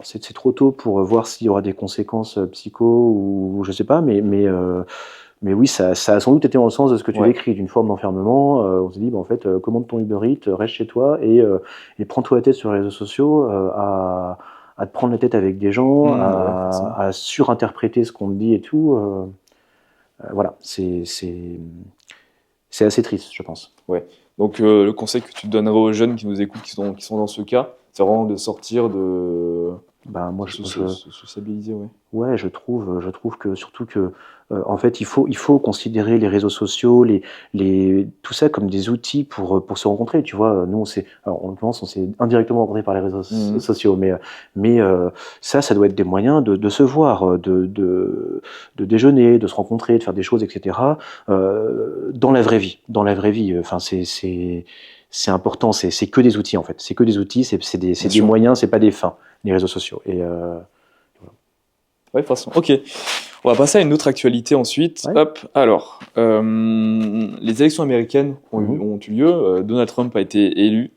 c'est trop tôt pour voir s'il y aura des conséquences psycho ou je sais pas, mais oui, ça a sans doute été dans le sens de ce que tu décris, d'une forme d'enfermement. On se dit, en fait, commande ton Uber Eats, reste chez toi et prends-toi la tête sur les réseaux sociaux à te prendre la tête avec des gens, à surinterpréter ce qu'on te dit et tout. Voilà, c'est assez triste, je pense. Ouais. Donc le conseil que tu donnerais aux jeunes qui nous écoutent, qui sont dans ce cas, c'est vraiment de sortir, moi, se sociabiliser, ouais. Ouais, je trouve que surtout que en fait, il faut considérer les réseaux sociaux, tout ça comme des outils pour se rencontrer. Tu vois, nous, en l'occurrence, on s'est indirectement rencontrés par les réseaux sociaux, mais ça doit être des moyens de se voir, de déjeuner, de se rencontrer, de faire des choses, etc. Dans la vraie vie. Dans la vraie vie. Enfin, c'est important. C'est que des outils en fait. C'est que des outils. C'est des moyens. C'est pas des fins. Les réseaux sociaux. Et ouais, façon. Ok. On va passer à une autre actualité ensuite. Ouais. Hop. Alors, les élections américaines ont eu lieu. Donald Trump a été élu.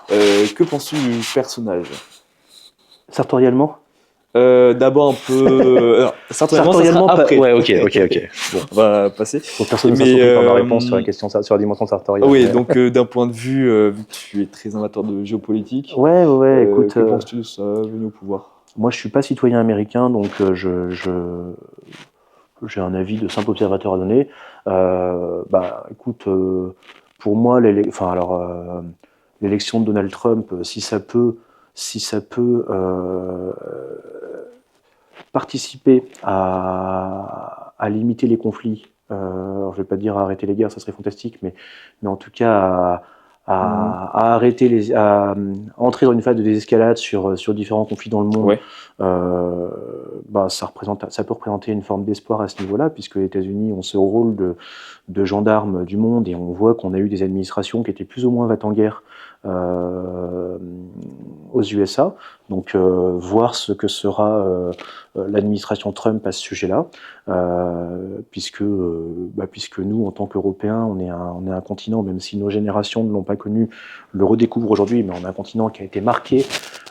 Que penses-tu du personnage? Sartorialement? D'abord un peu. Sartorialement, ça sera après. Ouais, ok. Bon, on va passer. Donc personne ne s'en ma réponse sur la question, sur la dimension sartoriale. Oui, donc d'un point de vue, vu que tu es très amateur de géopolitique. Ouais, écoute. Que penses-tu de ça venu au pouvoir? Moi, je suis pas citoyen américain, donc j'ai un avis de simple observateur à donner. Écoute, pour moi, l'élection de Donald Trump, si ça peut participer à limiter les conflits, alors je vais pas dire à arrêter les guerres, ça serait fantastique, mais en tout cas à arrêter à entrer dans une phase de désescalade sur différents conflits dans le monde, ça peut représenter une forme d'espoir à ce niveau-là, puisque les États-Unis ont ce rôle de gendarme du monde, et on voit qu'on a eu des administrations qui étaient plus ou moins va-t-en-guerre aux USA. Donc voir ce que sera l'administration Trump à ce sujet-là, puisque nous, en tant qu'Européens, on est un continent, même si nos générations ne l'ont pas connu, le redécouvrent aujourd'hui, mais on est un continent qui a été marqué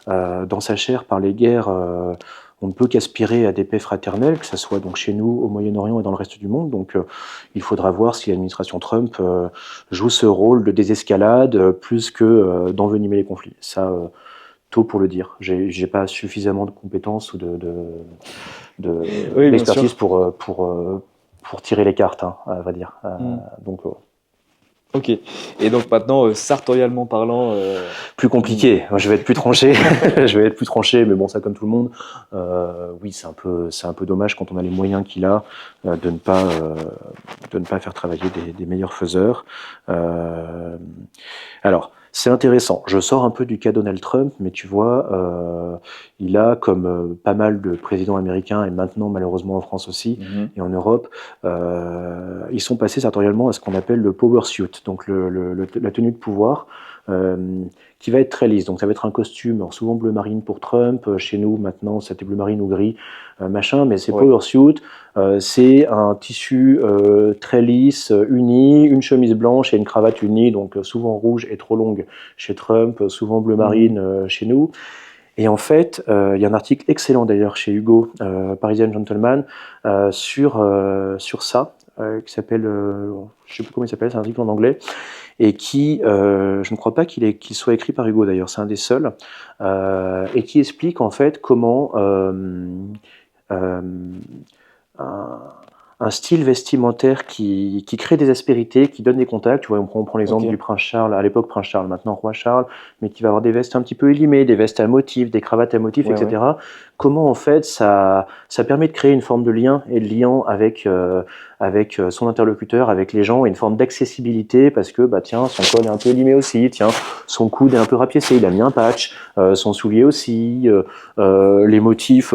dans sa chair par les guerres. On ne peut qu'aspirer à des paix fraternelles, que ce soit donc chez nous, au Moyen-Orient et dans le reste du monde. Donc il faudra voir si l'administration Trump joue ce rôle de désescalade plus que d'envenimer les conflits. Ça, tôt pour le dire. J'ai pas suffisamment de compétences ou d'expertise pour tirer les cartes, à vrai dire. Donc Ok. Et donc maintenant, sartorialement parlant, Plus compliqué. Je vais être plus tranché. Je vais être plus tranché, mais bon, ça comme tout le monde. Oui, c'est un peu dommage quand on a les moyens qu'il a de ne pas faire travailler des meilleurs faiseurs. Alors, c'est intéressant. Je sors un peu du cas Donald Trump, mais tu vois, il a, comme pas mal de présidents américains, et maintenant malheureusement en France aussi, et en Europe, ils sont passés sartorialement à ce qu'on appelle le power suit, donc la tenue de pouvoir, euh, qui va être très lisse. Donc ça va être un costume, alors souvent bleu marine pour Trump, chez nous maintenant c'était bleu marine ou gris, machin, mais c'est ouais. power suit, c'est un tissu très lisse, uni, une chemise blanche et une cravate unie, donc souvent rouge et trop longue chez Trump, souvent bleu marine chez nous. Et en fait, il y a un article excellent d'ailleurs chez Hugo, Parisian Gentleman, sur ça, qui s'appelle, je sais plus comment il s'appelle, c'est un article en anglais, et qui, je ne crois pas qu'il soit écrit par Hugo d'ailleurs, c'est un des seuls, et qui explique en fait comment euh, un, un style vestimentaire qui crée des aspérités, qui donne des contacts. Tu vois, on prend l'exemple Ok. du prince Charles, à l'époque prince Charles, maintenant roi Charles, mais qui va avoir des vestes un petit peu élimées, des vestes à motifs, des cravates à motifs, Ouais, ouais. etc. Comment en fait ça permet de créer une forme de lien et de lien avec son interlocuteur, avec les gens, et une forme d'accessibilité parce que bah tiens, son col est un peu élimé aussi, tiens, son coude est un peu rapiécé, il a mis un patch, son soulier aussi, les motifs,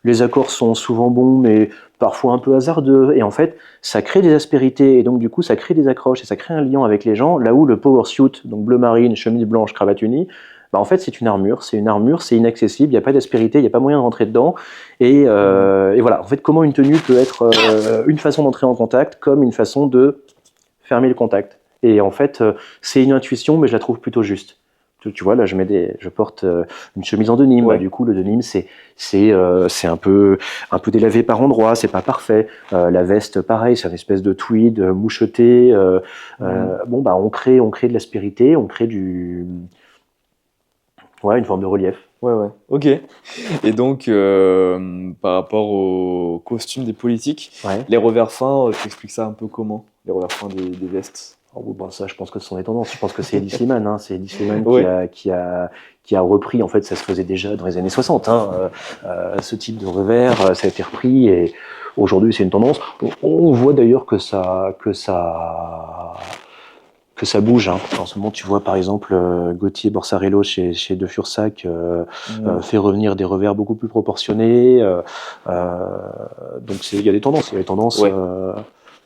les accords sont souvent bons, mais parfois un peu hasardeux, et en fait, ça crée des aspérités, et donc du coup, ça crée des accroches, et ça crée un lien avec les gens, là où le power suit, donc bleu marine, chemise blanche, cravate unie, bah en fait, c'est une armure, c'est inaccessible, il n'y a pas d'aspérité, il n'y a pas moyen de rentrer dedans, et voilà, en fait, comment une tenue peut être une façon d'entrer en contact, comme une façon de fermer le contact. Et en fait, c'est une intuition, mais je la trouve plutôt juste. Tu vois, là, je porte une chemise en denim. Bah, Ouais. du coup, le denim, c'est un peu délavé par endroits, c'est pas parfait. La veste, pareil, c'est une espèce de tweed moucheté. Bon, bah, on crée de l'aspérité, on crée ouais, une forme de relief. Ouais, ouais. Ok. Et donc, par rapport au costume des politiques, Ouais. les revers fins, tu expliques ça un peu comment? Les revers fins des vestes? Oh, bon, ça, je pense que ce sont les tendances. Je pense que c'est Eddie Slimane. Hein. C'est Eddie Slimane Ouais. qui a repris. En fait, ça se faisait déjà dans les années 60. Hein. Ce type de revers, ça a été repris et aujourd'hui, c'est une tendance. On voit d'ailleurs que ça bouge. Hein. En ce moment, tu vois par exemple Gauthier Borsarello chez De Fursac fait revenir des revers beaucoup plus proportionnés. Donc il y a des tendances. Il y a des tendances. Ouais.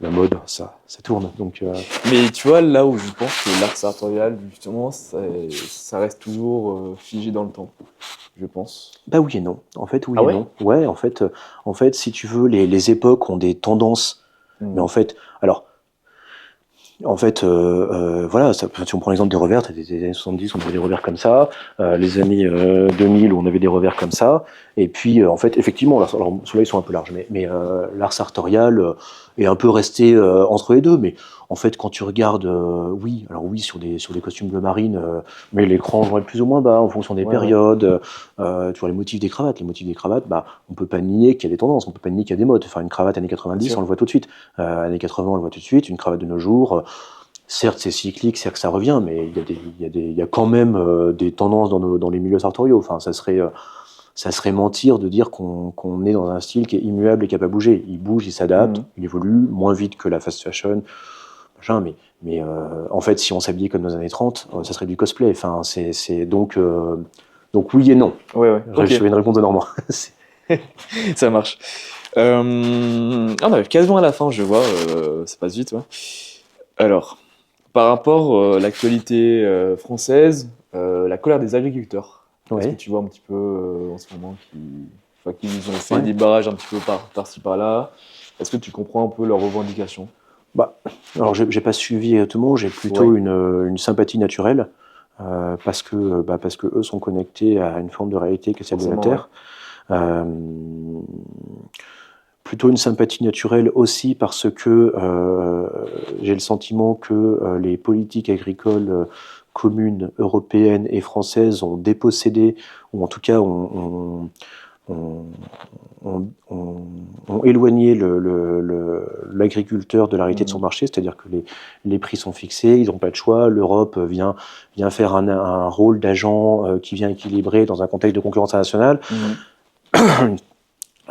La mode, ça tourne. Donc Mais tu vois, là où je pense que l'art sartorial, justement, ça reste toujours figé dans le temps, je pense. bah oui et non. En fait, oui Ah et ouais? non. Ouais, en fait, si tu veux, les époques ont des tendances. Mais Hmm. en fait, alors, voilà, si on prend l'exemple des revers, des années 70, on avait des revers comme ça, les années 2000 où on avait des revers comme ça, et puis en fait, effectivement, alors ceux-là ils sont un peu larges, mais l'art sartorial est un peu resté entre les deux, mais en fait, quand tu regardes, oui, alors oui, sur des costumes bleu marine, mais l'écran vont être plus ou moins bas en fonction des Ouais, ouais. périodes, tu vois les motifs des cravates, bah, on peut pas nier qu'il y a des tendances, on peut pas nier qu'il y a des modes, faire une cravate années Bien 90, on sûr. le voit tout de suite, années 80, on le voit tout de suite, une cravate de nos jours, certes, c'est cyclique, certes, ça revient, mais il y a quand même des tendances dans les milieux sartoriaux. Enfin, ça serait mentir de dire qu'on est dans un style qui est immuable et qui n'a pas bougé. Il bouge, il s'adapte, Hmm. il évolue moins vite que la fast fashion, machin, mais en fait, si on s'habillait comme dans les années 30, ça serait du cosplay. Enfin, donc oui et non. Ouais, ouais. Je Ok. fais une réponse de Normand. Ça marche. On arrive quasiment à la fin, je vois. Ça passe vite, ouais. Alors, par rapport à l'actualité française, la colère des agriculteurs, est-ce que Oui, tu vois un petit peu en ce moment qui nous ont fait ouais. des barrages un petit peu par-ci par-là? Est-ce que tu comprends un peu leurs revendications? Bah, alors, j'ai pas suivi tout le monde, j'ai Ouais, plutôt une sympathie naturelle, parce que eux sont connectés à une forme de réalité qui est celle de la forcément, ouais. Terre. Euh, Plutôt une sympathie naturelle aussi parce que j'ai le sentiment que les politiques agricoles communes européennes et françaises ont dépossédé, ou en tout cas ont éloigné l'agriculteur de la réalité de son marché, c'est-à-dire que les prix sont fixés, ils n'ont pas de choix. L'Europe vient faire un rôle d'agent qui vient équilibrer dans un contexte de concurrence internationale.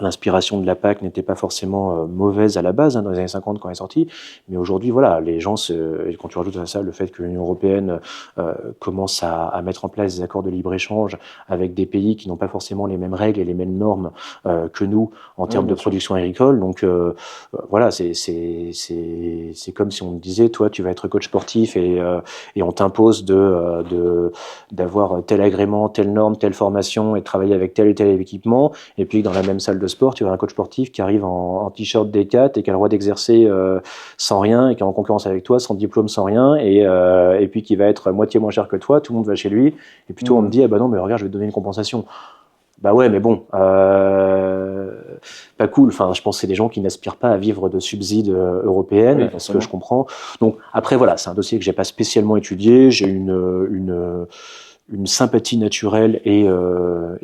L'inspiration de la PAC n'était pas forcément mauvaise à la base, dans les années 50 quand elle est sortie, mais aujourd'hui, voilà, les gens, quand tu rajoutes à ça le fait que l'Union européenne commence à mettre en place des accords de libre-échange avec des pays qui n'ont pas forcément les mêmes règles et les mêmes normes que nous en termes de production agricole, donc voilà, c'est comme si on te disait, toi, tu vas être coach sportif et on t'impose d'avoir tel agrément, telle norme, telle formation et de travailler avec tel et tel équipement, et puis dans la même salle de sport, tu as un coach sportif qui arrive en t-shirt D4 et qui a le droit d'exercer sans rien et qui est en concurrence avec toi, sans diplôme, sans rien, et puis qui va être moitié moins cher que toi, tout le monde va chez lui, et puis toi on te dit, ah bah non, mais regarde, je vais te donner une compensation. Bah ouais, mais bon, pas cool. Enfin, je pense que c'est des gens qui n'aspirent pas à vivre de subsides européennes, ce que je comprends. Donc après, voilà, c'est un dossier que j'ai pas spécialement étudié. J'ai une sympathie naturelle et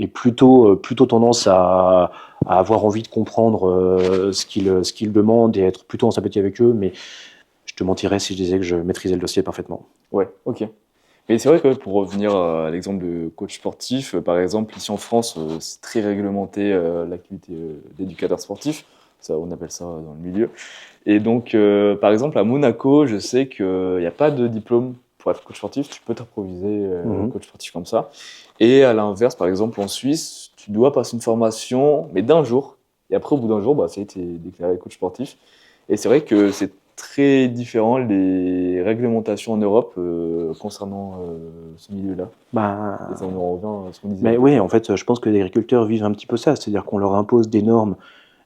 plutôt tendance à avoir envie de comprendre ce qu'ils demandent et être plutôt en sympathie avec eux, mais je te mentirais si je disais que je maîtrisais le dossier parfaitement. Ouais, ok. Mais c'est vrai que pour revenir à l'exemple de coach sportif, par exemple, ici en France, c'est très réglementé l'activité d'éducateur sportif. Ça, on appelle ça dans le milieu. Et donc, par exemple, à Monaco, je sais qu'il n'y a pas de diplôme pour être coach sportif. Tu peux t'improviser coach sportif comme ça. Et à l'inverse, par exemple, en Suisse, tu dois passer une formation, mais d'un jour. Et après, au bout d'un jour, bah, ça y est, t'es déclaré coach sportif. Et c'est vrai que c'est très différent les réglementations en Europe concernant ce milieu-là. Bah, et ça, on en revient à ce qu'on disait. Mais oui, en fait, je pense que les agriculteurs vivent un petit peu ça, c'est-à-dire qu'on leur impose des normes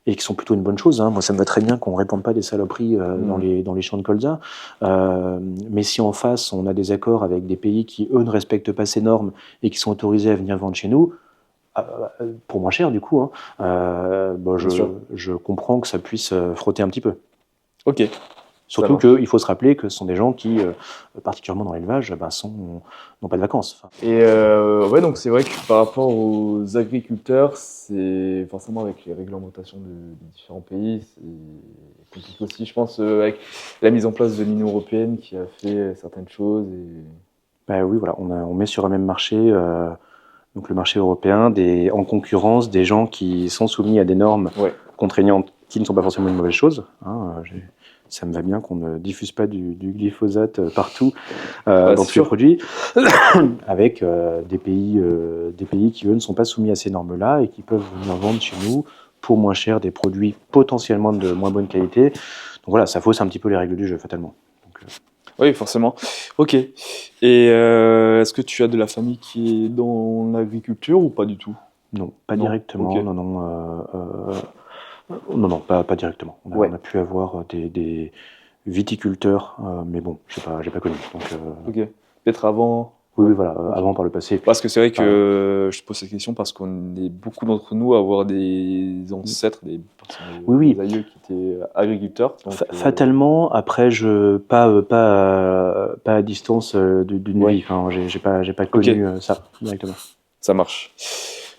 et qui sont plutôt une bonne chose. Hein. Moi, ça me va très bien qu'on ne répande pas des saloperies dans les champs de colza. Mais si en face, on a des accords avec des pays qui, eux, ne respectent pas ces normes et qui sont autorisés à venir vendre chez nous, pour moins cher, du coup, hein, je comprends que ça puisse frotter un petit peu. Ok. Surtout qu'il faut se rappeler que ce sont des gens qui, particulièrement dans l'élevage, n'ont pas de vacances. Et ouais, donc c'est vrai que par rapport aux agriculteurs, c'est forcément avec les réglementations des différents pays, c'est compliqué aussi, je pense, avec la mise en place de l'Union européenne qui a fait certaines choses. Oui, voilà, on met sur un même marché, donc le marché européen, en concurrence des gens qui sont soumis à des normes contraignantes qui ne sont pas forcément une mauvaise chose. Hein, ça me va bien qu'on ne diffuse pas du glyphosate partout dans tous les produits, avec des pays qui, eux, ne sont pas soumis à ces normes-là et qui peuvent venir vendre chez nous pour moins cher des produits potentiellement de moins bonne qualité. Donc voilà, ça fausse un petit peu les règles du jeu, fatalement. Oui, forcément. Ok. Et est-ce que tu as de la famille qui est dans l'agriculture ou pas du tout? Non, pas directement. Okay. Non, pas directement. On a pu avoir des viticulteurs, mais bon, j'ai pas connu. Donc, ok. Peut-être avant. Oui, voilà, avant par le passé. Parce que c'est vrai que je te pose cette question parce qu'on est beaucoup d'entre nous à avoir des ancêtres, des aïeux qui étaient agriculteurs. Donc, fatalement, après, pas à distance d'une vie. Enfin, j'ai pas connu ça directement. Ça marche.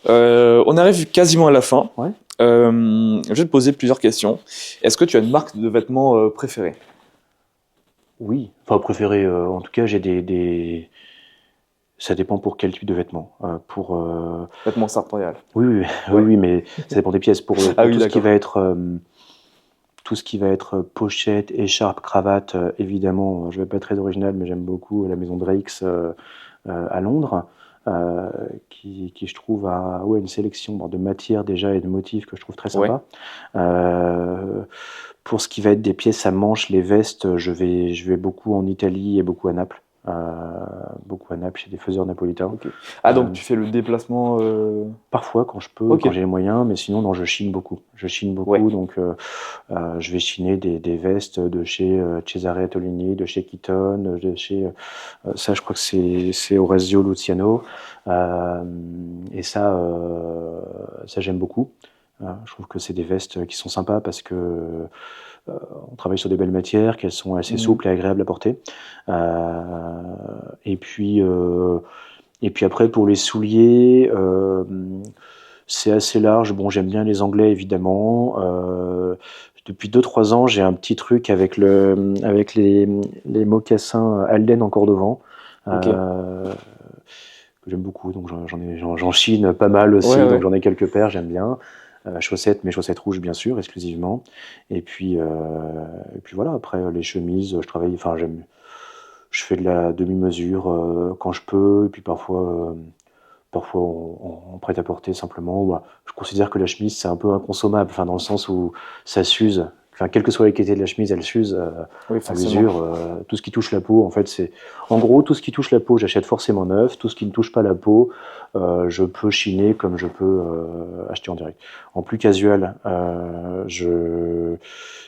On arrive quasiment à la fin. Ouais. Je vais te poser plusieurs questions. Est-ce que tu as une marque de vêtements préférée? Oui, enfin préférée. En tout cas, j'ai ça dépend pour quel type de vêtements. Vêtements sartorial. Oui, mais ça dépend des pièces. Pour tout ce qui va être pochette, écharpe, cravate, évidemment, je vais pas être très original, mais j'aime beaucoup la maison Drake's à Londres, qui je trouve a une sélection de matières déjà et de motifs que je trouve très sympa. Pour ce qui va être des pièces à manches, les vestes, je vais beaucoup en Italie et beaucoup à Naples. Chez des faiseurs napolitains. Okay. Ah, donc tu fais le déplacement Parfois, quand je peux, quand j'ai les moyens, mais sinon, non, je chine beaucoup. Donc je vais chiner des vestes de chez Cesare Tolini, de chez Keaton, de chez... ça, je crois que c'est Orazio Luciano. Et ça j'aime beaucoup. Je trouve que c'est des vestes qui sont sympas parce que on travaille sur des belles matières, qu'elles sont assez souples et agréables à porter. Et puis après, pour les souliers, c'est assez large. Bon, j'aime bien les anglais, évidemment. Depuis 2-3 ans, j'ai un petit truc avec les mocassins Alden en cordovan. Ok. Euh, que j'aime beaucoup, donc j'en chine pas mal Ouais, aussi, donc ouais. j'en ai quelques paires, j'aime bien. Chaussettes, mes chaussettes rouges bien sûr, exclusivement. Et puis, euh, et puis voilà, après les chemises, je travaille, enfin je fais de la demi-mesure quand je peux, et puis parfois en prêt-à-porter simplement. Bah, je considère que la chemise c'est un peu inconsommable, enfin dans le sens où ça s'use. Enfin, quelle que soit la qualité de la chemise, elle s'use Oui, à forcément. l'usure. Tout ce qui touche la peau, en fait, en gros, tout ce qui touche la peau, j'achète forcément neuf. Tout ce qui ne touche pas la peau, je peux chiner comme je peux acheter en direct. En plus casual,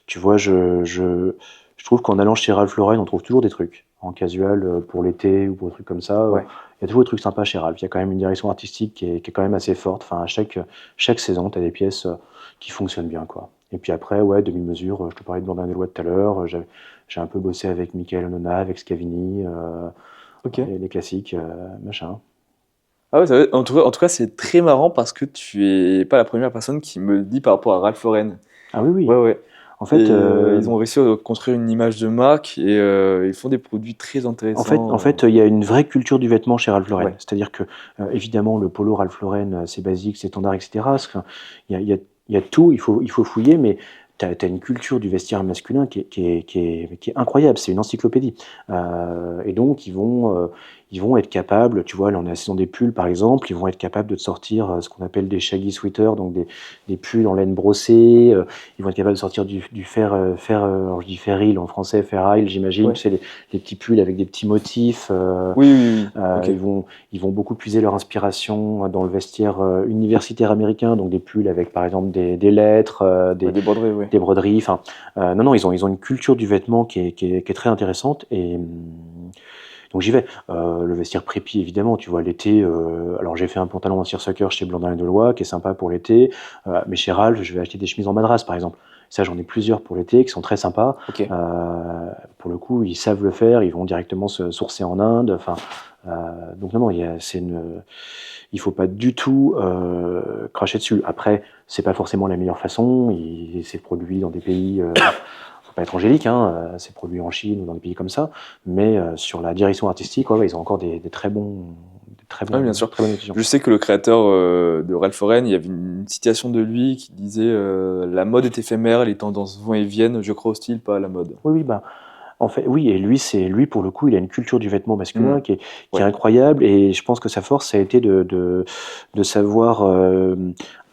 tu vois, je trouve qu'en allant chez Ralph Lauren, on trouve toujours des trucs. En casual, pour l'été ou pour des trucs comme ça, Ouais. il y a toujours des trucs sympas chez Ralph. Il y a quand même une direction artistique qui est quand même assez forte. Enfin, à chaque saison, tu as des pièces qui fonctionnent bien, quoi. Et puis après, ouais, demi-mesure, je te parlais de Blandin des Lois tout à l'heure. J'ai un peu bossé avec Michael Onona, avec Scavini, Ok. les classiques, machin. Ah ouais, en tout cas, c'est très marrant parce que tu es pas la première personne qui me le dit par rapport à Ralph Lauren. Ah oui, Ouais, oui. ouais. En Et fait, ils ont réussi à construire une image de marque et ils font des produits très en intéressants. fait, il y a une vraie culture du vêtement chez Ralph Lauren. Ouais. C'est-à-dire que, évidemment, le polo Ralph Lauren, c'est basique, c'est standard, etc. Il y a, il y a- il y a tout, il faut fouiller, mais tu as une culture du vestiaire masculin qui est incroyable. C'est une encyclopédie. Et donc, ils vont être capables, tu vois, là, on est à la saison des pulls, par exemple, ils vont être capables de te sortir ce qu'on appelle des shaggy sweaters, donc des pulls en laine brossée. Ils vont être capables de sortir du alors je dis ferril en français, ferraille, j'imagine, Ouais. tu sais, les petits pulls avec des petits motifs. Oui, oui, oui. Ok. Ils vont beaucoup puiser leur inspiration dans le vestiaire universitaire américain, donc des pulls avec par exemple des lettres, Ouais, des broderies, ouais. des broderies. Enfin, non, non, ils ont une culture du vêtement qui est très intéressante et donc j'y vais. Le vestiaire prépi, évidemment, tu vois, l'été. Alors j'ai fait un pantalon en seersucker chez Blandin et Delois, qui est sympa pour l'été. Mais chez Ralph, je vais acheter des chemises en madras, par exemple. Ça, j'en ai plusieurs pour l'été qui sont très sympas. Ok. Pour le coup, ils savent le faire. Ils vont directement se sourcer en Inde. Enfin, donc non, non, il faut pas du tout cracher dessus. Après, c'est pas forcément la meilleure façon. C'est produit dans des pays. Faut pas être angélique, hein, c'est produit en Chine ou dans des pays comme ça, mais sur la direction artistique, ouais, ouais, ils ont encore des Ah oui, bien sûr. très bonnes décisions. Je sais que le créateur de Ralph Lauren, il y avait une citation de lui qui disait la mode est éphémère, les tendances vont et viennent, je crois au style, pas à la mode. Oui, oui, bah, en fait, oui, et lui pour le coup, il a une culture du vêtement Hmm. masculin qui est Ouais. incroyable, et je pense que sa force, ça a été de savoir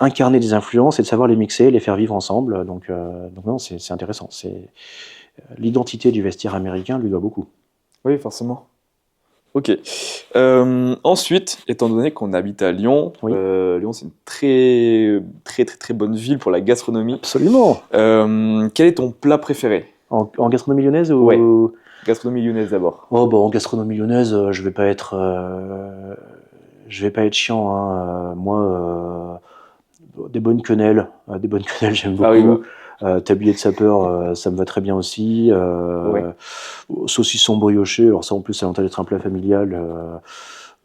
incarner des influences et de savoir les mixer, les faire vivre ensemble. Donc non, c'est intéressant. L'identité du vestiaire américain lui doit beaucoup. Oui, forcément. Ok. Ensuite, étant donné qu'on habite à Lyon, Oui, Lyon c'est une très très très très bonne ville pour la gastronomie. absolument. Quel est ton plat préféré? En gastronomie lyonnaise Ouais, ou... gastronomie lyonnaise d'abord. Oh, bon, en gastronomie lyonnaise, je vais pas être chiant, hein. Moi, des bonnes quenelles, j'aime Ah oui, bah, beaucoup. Tablier de sapeur, ça me va très bien aussi. ouais. Saucisson brioché, alors ça en plus, ça a l'avantage d'être un plat familial.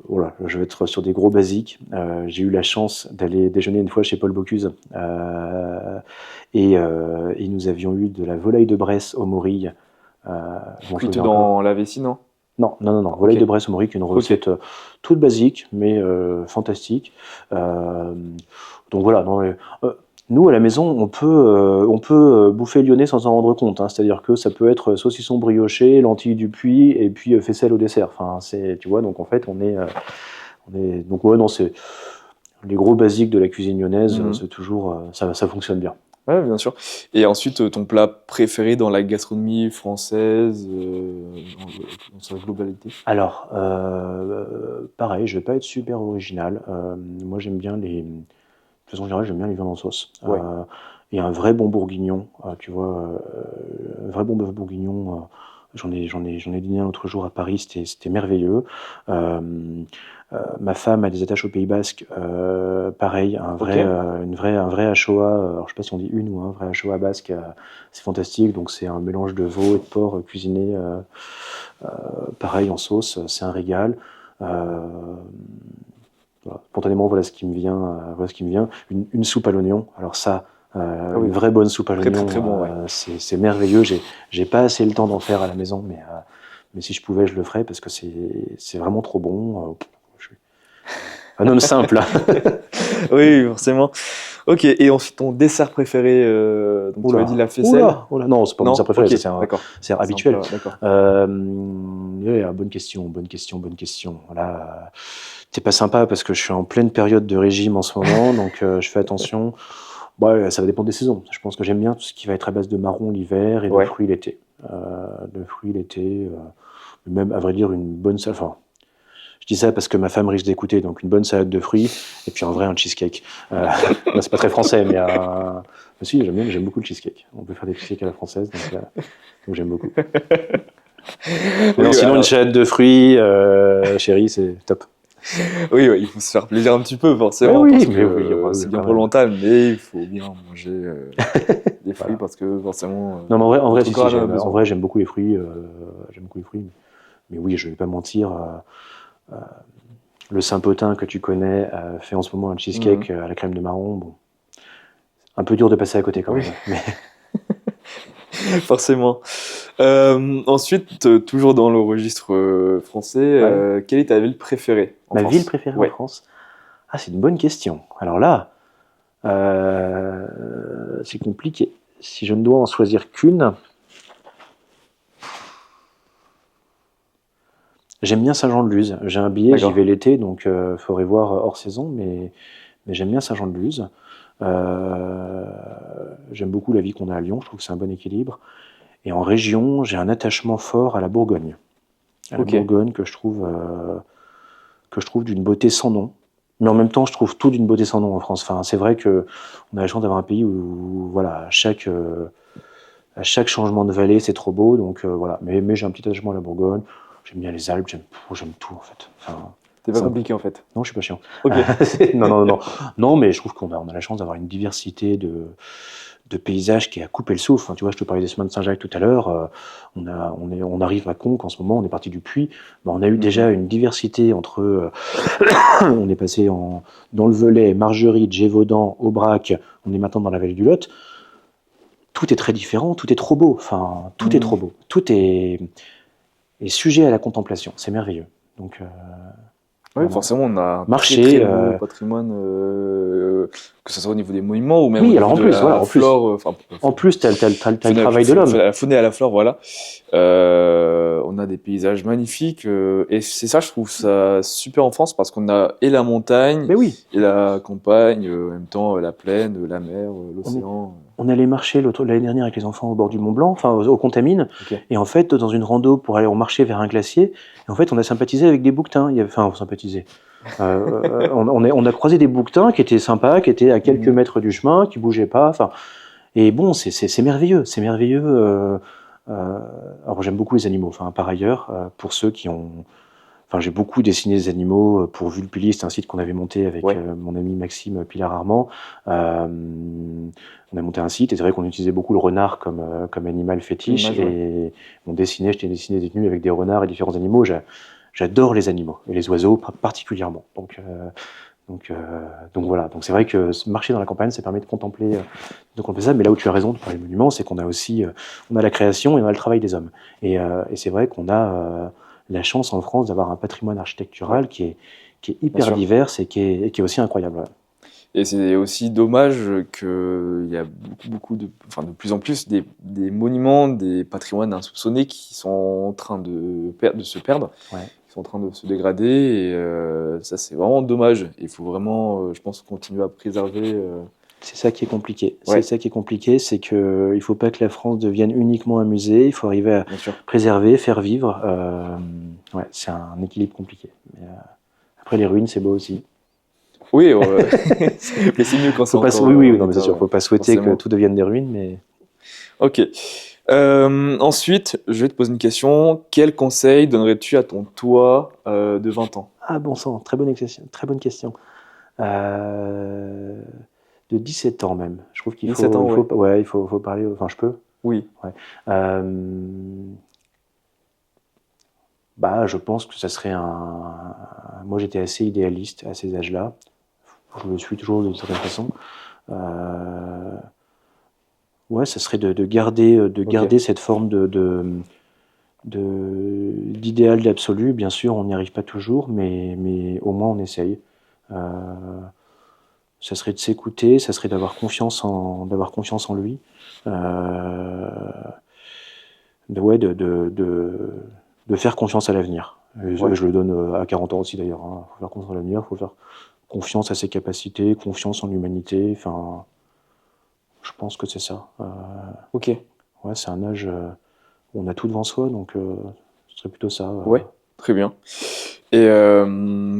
Voilà, je vais être sur des gros basiques. J'ai eu la chance d'aller déjeuner une fois chez Paul Bocuse. Et nous avions eu de la volaille de Bresse au Morille. Je m'en Cuite souviens encore. dans la vessie, non? Non, non, non, non. Ah, Volaille ok, de Bresse au Maurice, une ok. recette toute basique, mais fantastique. Euh, donc voilà. Nous, à la maison, on peut bouffer lyonnais sans s'en rendre compte, hein. C'est-à-dire que ça peut être saucisson brioché, lentilles du Puy, et puis faisselle au dessert. Enfin, tu vois, donc en fait, donc ouais, non, c'est les gros basiques de la cuisine lyonnaise. Mhm. C'est toujours, ça fonctionne bien. Ouais, bien sûr. Et ensuite, ton plat préféré dans la gastronomie française, dans sa globalité? Alors, pareil, je vais pas être super original. Moi, j'aime bien de façon générale, j'aime bien les viandes en sauce. Ouais. Et un vrai bon bourguignon, tu vois, un vrai bon bœuf bourguignon. J'en ai dîné un autre jour à Paris, c'était merveilleux. Euh, Ma femme a des attaches au Pays Basque, pareil, Ok. un vrai ACHOA, alors je sais pas si on dit une ou un vrai ACHOA basque, c'est fantastique. Donc c'est un mélange de veau et de porc cuisiné, pareil en sauce, c'est un régal. Euh, Voilà. Spontanément, voilà ce qui me vient. Voilà ce qui me vient. Une soupe à l'oignon. Alors ça, oui. une vraie bonne soupe à Très, l'oignon, très, très bon, ouais. c'est merveilleux. J'ai pas assez le temps d'en faire à la maison, mais si je pouvais, je le ferais parce que c'est vraiment trop bon. Je suis un homme simple. Oui, forcément. Ok, et ensuite ton dessert préféré, donc tu m'as dit la faisselle. Oula, non, c'est pas mon dessert Non, préféré, ok, ça, d'accord. c'est C'est un habituel. plat, d'accord. Bonne question. Là, t'es pas sympa parce que je suis en pleine période de régime en ce moment, donc je fais attention. Ouais, ça va dépendre des saisons. Je pense que j'aime bien tout ce qui va être à base de marron l'hiver et de Ouais. fruits l'été. Même à vrai dire une bonne salade. Enfin, je dis ça parce que ma femme risque d'écouter, donc une bonne salade de fruits et puis en vrai un cheesecake. Non, c'est pas très français, mais si, j'aime beaucoup le cheesecake. On peut faire des cheesecakes à la française, donc j'aime beaucoup. Mais non, Oui, sinon une alors, salade de fruits, chérie, c'est top. oui, ouais, il faut se faire plaisir un petit peu, Mais forcément, parce oui, que mais oui, bah oui, c'est bien quand pour le même. mental, mais il faut bien manger des fruits Voilà. parce que forcément, Non, mais en vrai, notre si, corps si, en a en besoin. vrai, j'aime beaucoup les fruits. J'aime beaucoup les fruits. Mais oui, je vais pas mentir. Le Saint-Potin que tu connais fait en ce moment un Mhm. cheesecake à la crème de marron. Bon, un peu dur de passer à côté quand Oui, même. Mais forcément. Ensuite, toujours dans le registre français, ouais. quelle est ta ville préférée en Ma ville France? préférée en Ouais. France? Ah, c'est une bonne question. Alors là, c'est compliqué. Si je ne dois en choisir qu'une, j'aime bien Saint-Jean-de-Luz. J'ai un billet, j'y D'accord. vais l'été, donc faudrait voir hors saison, mais j'aime bien Saint-Jean-de-Luz. Euh, J'aime beaucoup la vie qu'on a à Lyon, je trouve que c'est un bon équilibre. Et en région, j'ai un attachement fort à la Bourgogne. À la Ok. Bourgogne que je trouve d'une beauté sans nom. Mais en même temps, je trouve tout d'une beauté sans nom en France. Enfin, c'est vrai que on a la chance d'avoir un pays où, voilà, à chaque changement de vallée, c'est trop beau. Donc voilà. Mais j'ai un petit attachement à la Bourgogne. J'aime bien les Alpes. J'aime tout en fait. Enfin, C'est pas ça, compliqué en fait. non, je suis pas chiant. Ok. Non. Non, mais je trouve qu'on a la chance d'avoir une diversité de paysages qui est à couper le souffle. Enfin, tu vois, je te parlais des chemins de Saint-Jacques tout à l'heure. On arrive à Conques en ce moment, on est parti du Puy. Ben, on a eu Mhm. déjà une diversité entre. On est passé dans le Velay, Margerie, Gévaudan, Aubrac. On est maintenant dans la vallée du Lot. Tout est très différent, tout est trop beau. Enfin, tout est trop Mhm. beau. Tout est sujet à la contemplation. C'est merveilleux. Donc, Oui, vraiment. forcément, on a un très très Marcher. beau patrimoine, que ce soit au niveau des monuments ou même au Oui, alors niveau en de plus, voilà, la en plus. flore, enfin, En plus, t'as le travail de l'homme. la faune et à la flore, voilà. On a des paysages magnifiques et c'est ça, je trouve ça super en France parce qu'on a et la montagne Mais oui, et la campagne, en même temps la plaine, la mer, on est, l'océan. on allait marcher l'année dernière avec les enfants au bord du Mont Blanc, enfin au Contamine, Ok. et en fait, dans une rando pour aller, on marchait vers un glacier, et en fait, on a sympathisé avec des bouquetins. Enfin, on sympathisé. On a croisé des bouquetins qui étaient sympas, qui étaient à quelques Mhm. mètres du chemin, qui bougeaient pas. Enfin, et bon, c'est merveilleux, c'est merveilleux. Alors j'aime beaucoup les animaux. Enfin, par ailleurs, pour ceux qui ont Enfin, j'ai beaucoup dessiné des animaux pour Vulpili, c'est un site qu'on avait monté avec Ouais, mon ami Maxime Pilar Armand. On a monté un site et c'est vrai qu'on utilisait beaucoup le renard comme animal comme fétiche image, ouais. et je t'ai dessiné des tenues avec des renards et différents animaux. J'adore les animaux et les oiseaux particulièrement. Donc, donc voilà. Donc c'est vrai que marcher dans la campagne, ça permet de contempler ça. Mais là où tu as raison de parler de monuments, c'est qu'on a aussi, on a la création et on a le travail des hommes. Et c'est vrai qu'on a la chance en France d'avoir un patrimoine Ouais, architectural qui est bien hyper sûr. divers et qui est aussi incroyable. Ouais. Et c'est aussi dommage qu'il y a beaucoup enfin, de plus en plus des monuments, des patrimoines insoupçonnés qui sont en train de se perdre, Ouais. qui sont en train de se dégrader. Et ça, c'est vraiment dommage. Il faut vraiment, je pense, continuer à préserver. C'est ça qui est compliqué. C'est Ouais, ça qui est compliqué, c'est que il faut pas que la France devienne uniquement un musée. Il faut arriver à bien sûr. préserver, faire vivre. Ouais, c'est un équilibre compliqué. Après les ruines, c'est beau aussi. Oui, mais c'est mieux quand c'est Faut pas, encore oui, oui, en non, mais c'est état, sûr, ouais, faut pas souhaiter que forcément. tout devienne des ruines, mais Ok. Ensuite, je vais te poser une question. Quel conseil donnerais-tu à ton toi de 20 ans? ah bon sang, très bonne question, très bonne question. Euh, de 17 ans même. Je trouve qu'il 17 faut, ans, il faut, ouais. ouais, il faut parler. Enfin, je peux. Oui. Ouais. Euh, Bah, je pense que ça serait Moi, j'étais assez idéaliste à ces âges-là. Je le suis toujours d'une certaine façon. Euh, Ouais, ça serait de garder cette forme d'idéal d'absolu. Bien sûr, on n'y arrive pas toujours, mais au moins on essaye. Euh, Ça serait de s'écouter, ça serait d'avoir confiance en lui. Euh, ouais, de faire confiance à l'avenir. Et Ouais. je le donne à 40 ans aussi d'ailleurs. Il faut faire confiance à l'avenir, il faut faire confiance à ses capacités, confiance en l'humanité. Enfin, je pense que c'est ça. Ok. Ouais, c'est un âge où on a tout devant soi, donc ce serait plutôt ça. Ouais. Très bien. Et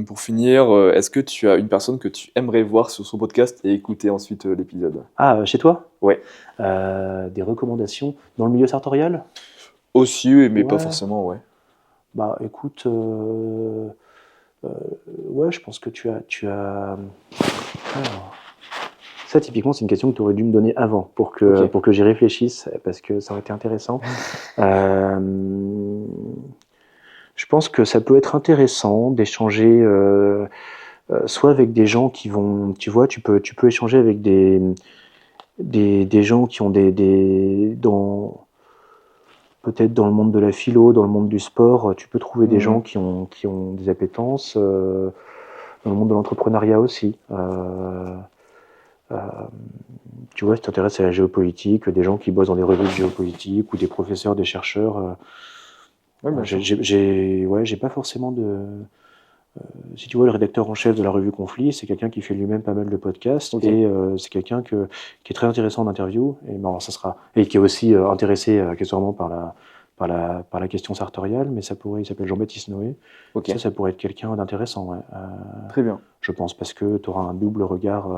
pour finir, est-ce que tu as une personne que tu aimerais voir sur son podcast et écouter ensuite l'épisode? Ah, chez toi? Ouais. Des recommandations dans le milieu sartorial? Aussi, oui, mais pas Ouais. forcément, ouais. Bah, écoute, ouais, je pense que alors, ça, typiquement, c'est une question que tu aurais dû me donner avant Ok. pour que j'y réfléchisse, parce que ça aurait été intéressant. Euh, je pense que ça peut être intéressant d'échanger, soit avec des gens qui vont, tu vois, tu peux échanger avec des gens qui ont peut-être dans le monde de la philo, dans le monde du sport, tu peux trouver des gens Mhm. qui ont des appétences, dans le monde de l'entrepreneuriat aussi. Euh, Tu vois, si tu t'intéresses à la géopolitique, des gens qui bossent dans des revues de géopolitique ou des professeurs, des chercheurs. Ouais, bien sûr. Ouais, j'ai pas forcément de. Si tu vois, le rédacteur en chef de la revue Conflit, c'est quelqu'un qui fait lui-même pas mal de podcasts Ok. et c'est quelqu'un qui est très intéressant en interview et bon, ça sera et qui est aussi intéressé accessoirement par la question sartoriale, mais il s'appelle Jean-Baptiste Noé. Ok. Ça pourrait être quelqu'un d'intéressant, ouais. Très bien. Je pense parce que tu auras un double regard.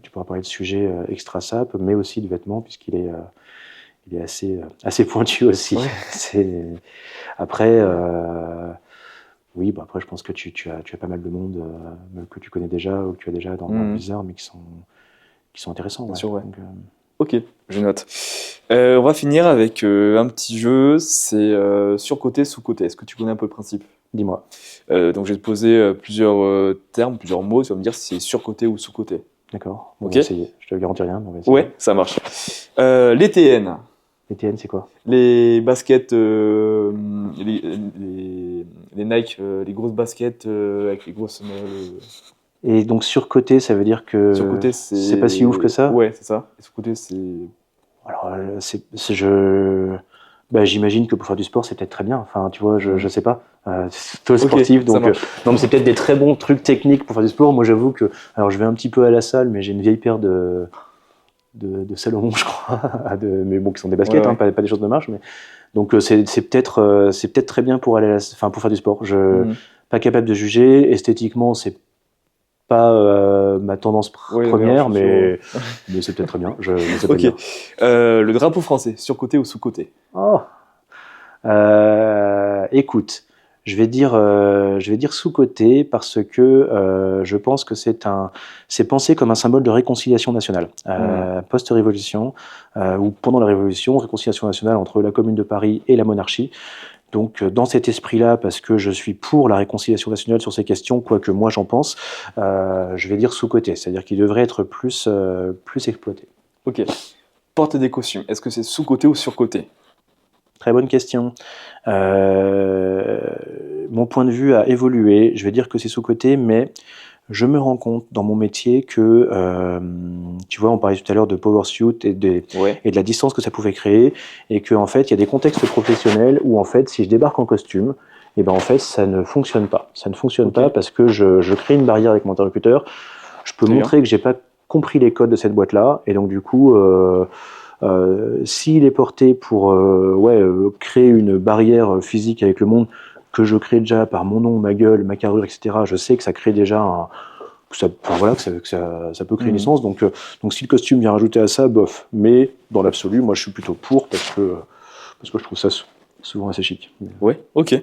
Tu pourras parler de sujets extra sap, mais aussi de vêtements il est assez pointu aussi. Ouais. C'est après. Oui, bah après, je pense que tu as pas mal de monde que tu connais déjà ou que tu as déjà dans le Mhm. Blizzard, mais qui sont intéressants. Bien Ouais. sûr, ouais. Donc, Ok, je note. On va finir avec un petit jeu, c'est surcoté, sous-coté. Est-ce que tu connais un peu le principe? dis-moi. Donc je vais te poser plusieurs termes, plusieurs mots, tu vas me dire si c'est surcoté ou sous-coté. D'accord. On Ok? va essayer. Je te garantis rien, mais on va essayer. Ouais, ça marche. Les TN, Les TN, c'est quoi? les baskets, les Nike, les grosses baskets avec les grosses semelles. Et donc, surcoté, ça veut dire que Surcoté, c'est pas si ouf que c'est... ça? Ouais, c'est ça. Et sous-coté, c'est... Alors, bah, j'imagine que pour faire du sport, c'est peut-être très bien. Enfin, tu vois, je Hmm. sais pas. C'est plutôt Ok, sportif, ça donc marche. non, mais c'est peut-être des très bons trucs techniques pour faire du sport. Moi, j'avoue que, alors, je vais un petit peu à la salle, mais j'ai une vieille paire de Salomon, je crois, mais bon, qui sont des Ouais, baskets, hein, ouais. pas des choses de marche. Mais donc, c'est peut-être très bien pour aller, enfin, pour faire du sport. Mhm. Pas capable de juger. Esthétiquement, c'est pas ma tendance Ouais, les meilleures première, chaussures. mais c'est peut-être très bien. Je sais pas Ok. dire. Le drapeau français, surcoté ou sous-coté? Oh. Écoute, je vais dire sous-coté parce que je pense que c'est pensé comme un symbole de réconciliation nationale. Hmm. Post-révolution ou pendant la Révolution, réconciliation nationale entre la Commune de Paris et la monarchie. Donc, dans cet esprit-là, parce que je suis pour la réconciliation nationale sur ces questions, quoi que moi j'en pense, je vais dire sous-coté, c'est-à-dire qu'il devrait être plus exploité. Ok. Porte des costumes, est-ce que c'est sous-coté ou surcoté? Très bonne question. Euh, Mon point de vue a évolué. Je vais dire que c'est sous-coté, mais je me rends compte dans mon métier que, tu vois, on parlait tout à l'heure de power suit Ouais. et de la distance que ça pouvait créer, et qu'en fait, il y a des contextes professionnels où, en fait, si je débarque en costume, et ben en fait, ça ne fonctionne pas. Ça ne fonctionne Ok. pas parce que je crée une barrière avec mon interlocuteur. Je peux Très bien. montrer que j'ai pas compris les codes de cette boîte-là, et donc du coup, s'il est porté pour créer une barrière physique avec le monde que je crée déjà par mon nom, ma gueule, ma carrure, etc., je sais que ça crée déjà ça peut créer une Mhm. licence. Donc si le costume vient rajouter à ça, bof. Mais dans l'absolu, moi je suis plutôt pour parce que je trouve ça souvent assez chic. Mais Ouais. Ok.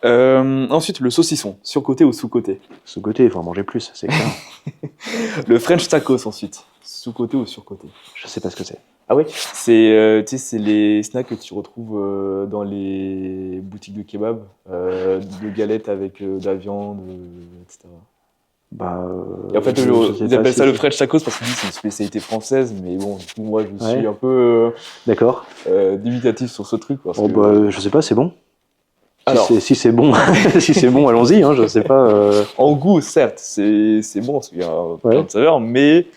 Ensuite, le saucisson, surcoté ou sous-coté? ce côté, il faut en manger plus, c'est clair. Le French tacos ensuite, sous-coté ou surcoté? Je sais pas ce que c'est. Ah ouais, c'est tu sais, c'est les snacks que tu retrouves dans les boutiques de kebab, de galettes avec de la viande, etc. Bah, Et en fait, je sais ils pas appellent si ça le c'est... French tacos parce qu'ils disent que c'est une spécialité française, mais bon, du coup, moi, je suis Ouais, un peu d'accord. dubitatif sur ce truc parce Oh, que. bah, je sais pas, c'est bon. Alors, Si c'est bon, si c'est bon, allons-y, hein, je sais pas. en goût, certes, c'est bon, parce qu'il y a plein Ouais, de saveurs, mais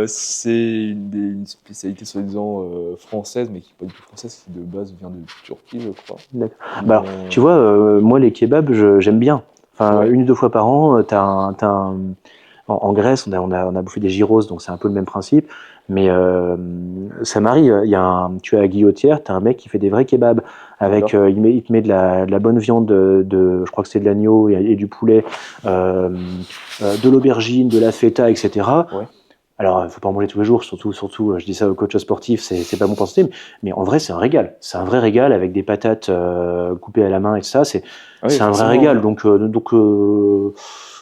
c'est une spécialité soi-disant française, mais qui n'est pas du tout française, qui de base vient de Turquie, je crois. d'accord. Bah alors, Mais, tu vois, moi, les kebabs, j'aime bien. Enfin, ouais, une ou deux fois par an, en Grèce, on a bouffé des gyros, donc c'est un peu le même principe. Mais ça m'arrive. Tu as à Guillotière, tu as un mec qui fait des vrais kebabs. Avec, d'accord. il te met de la bonne viande, je crois que c'est de l'agneau et du poulet, de l'aubergine, de la feta, etc. Ouais. Alors, il faut pas en manger tous les jours, surtout, je dis ça aux coachs sportifs, c'est pas bon pour la santé, mais en vrai, c'est un régal. C'est un vrai régal avec des patates coupées à la main et tout ça, Ah oui, c'est un vrai forcément. régal.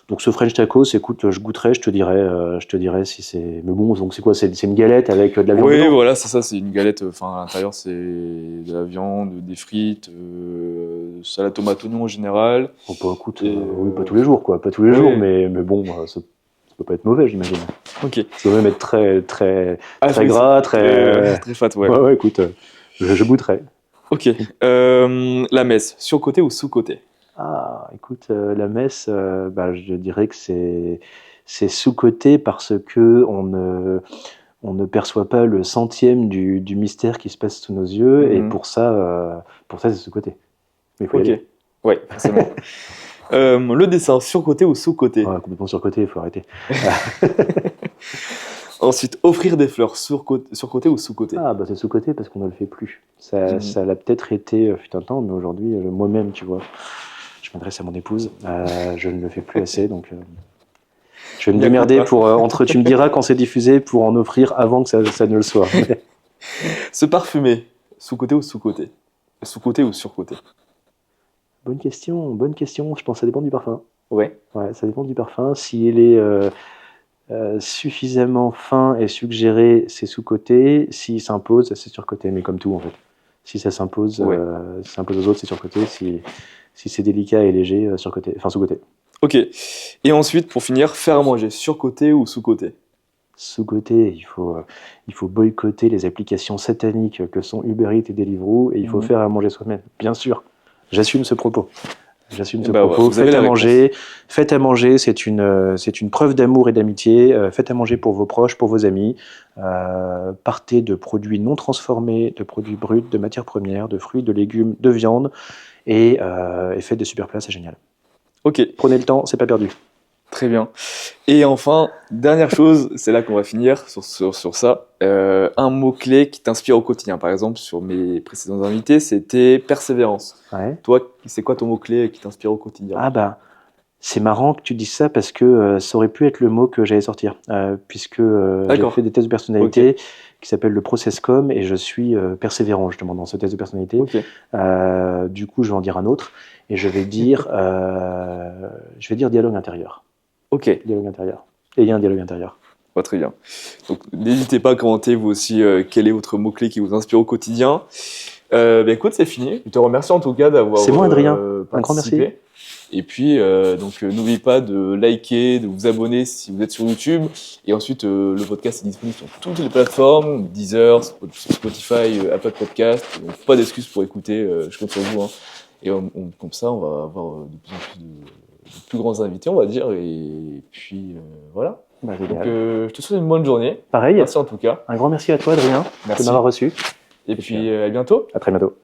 Donc ce French tacos, écoute, je goûterai, je te dirai si c'est. Mais bon, donc c'est quoi? C'est une galette avec de la viande Oui, dedans? voilà, c'est ça, c'est une galette. Enfin, à l'intérieur, c'est de la viande, des frites, salade tomate oignon en général. Bon, bah, écoute, Et oui, pas tous les jours, quoi, pas tous les jours, oui, mais bon, ça peut pas être mauvais, j'imagine. ok. Ça doit même être très, très, Ah très oui, c'est gras, très, très. très fat, ouais. Ouais, ouais, écoute, je goûterai. Ok. La messe, sur-côté ou sous-côté? Ah, écoute, la messe, bah, je dirais que c'est sous-coté parce que on ne perçoit pas le centième du mystère qui se passe sous nos yeux, et Mhm. pour ça c'est sous-coté. Mais il faut y Ok. aller. Ouais, forcément. Le dessin, sur-côté ou sous-côté? Ouais, complètement sur-coté, il faut arrêter. Ensuite, offrir des fleurs, sur-côté ou sous-côté? Ah, bah c'est sous-coté parce qu'on ne le fait plus. Ça, Mhm. ça l'a peut-être été fut un temps, mais aujourd'hui, moi-même, tu vois, je m'adresse à mon épouse, je ne le fais plus assez, donc je vais me Mea démerder culpa. pour, tu me diras quand c'est diffusé pour en offrir avant que ça ne le soit. Se parfumer, sous-côté ou sous-côté? Sous-côté ou sur-côté? Bonne question, bonne question. Je pense que ça dépend du parfum. Ouais. Ouais, ça dépend du parfum. S'il est suffisamment fin et suggéré, c'est sous-côté. S'il s'impose, c'est sur-côté. Mais comme tout, en fait. Si ça Ouais. s'impose aux autres, c'est sur-côté. Si c'est délicat et léger, sur-côté. Enfin, sous-côté. Ok. Et ensuite, pour finir, faire à manger, sur-côté ou sous-côté? Sous-côté, il faut boycotter les applications sataniques que sont Uber Eats et Deliveroo, et il faut Mhm. faire à manger soi-même. Bien sûr, j'assume ce propos. J'assume Et ce bah voilà, propos. vous avez la réponse. Faites à manger, c'est une preuve d'amour et d'amitié. Faites à manger pour vos proches, pour vos amis. Partez de produits non transformés, de produits bruts, de matières premières, de fruits, de légumes, de viande, et faites des super plats, c'est génial. Ok, Prenez le temps, c'est pas perdu. très bien. Et enfin, dernière chose, c'est là qu'on va finir sur ça. Un mot-clé qui t'inspire au quotidien. Par exemple, sur mes précédents invités, c'était persévérance. Ouais. Toi, c'est quoi ton mot-clé qui t'inspire au quotidien? Ah bah, c'est marrant que tu dises ça parce que ça aurait pu être le mot que j'allais sortir, puisque j'ai fait D'accord, des tests de ok, personnalité qui s'appellent le processcom, et je suis persévérant justement dans ce test de personnalité. ok, Du coup, je vais en dire un autre, et je vais dire dialogue intérieur. ok. Dialogue intérieur. Et il y a un dialogue intérieur. Pas très bien. Donc, n'hésitez pas à commenter vous aussi quel est votre mot-clé qui vous inspire au quotidien. Bah, écoute, c'est fini. Je te remercie en tout cas d'avoir C'est moi, Adrien. Un grand merci. participé. Et puis, n'oubliez pas de liker, de vous abonner si vous êtes sur YouTube. Et ensuite, le podcast est disponible sur toutes les plateformes, Deezer, Spotify, Apple Podcast. Donc, pas d'excuses pour écouter, je compte sur vous. Hein. Et comme ça, on va avoir de plus en plus de plus grands invités, on va dire. Et puis, voilà. Bah, Donc, génial. je te souhaite une bonne journée. Pareil, Merci en tout cas. un grand merci à toi, Adrien, de Merci. m'avoir reçu. Et Et puis, puis, à bientôt. à très bientôt.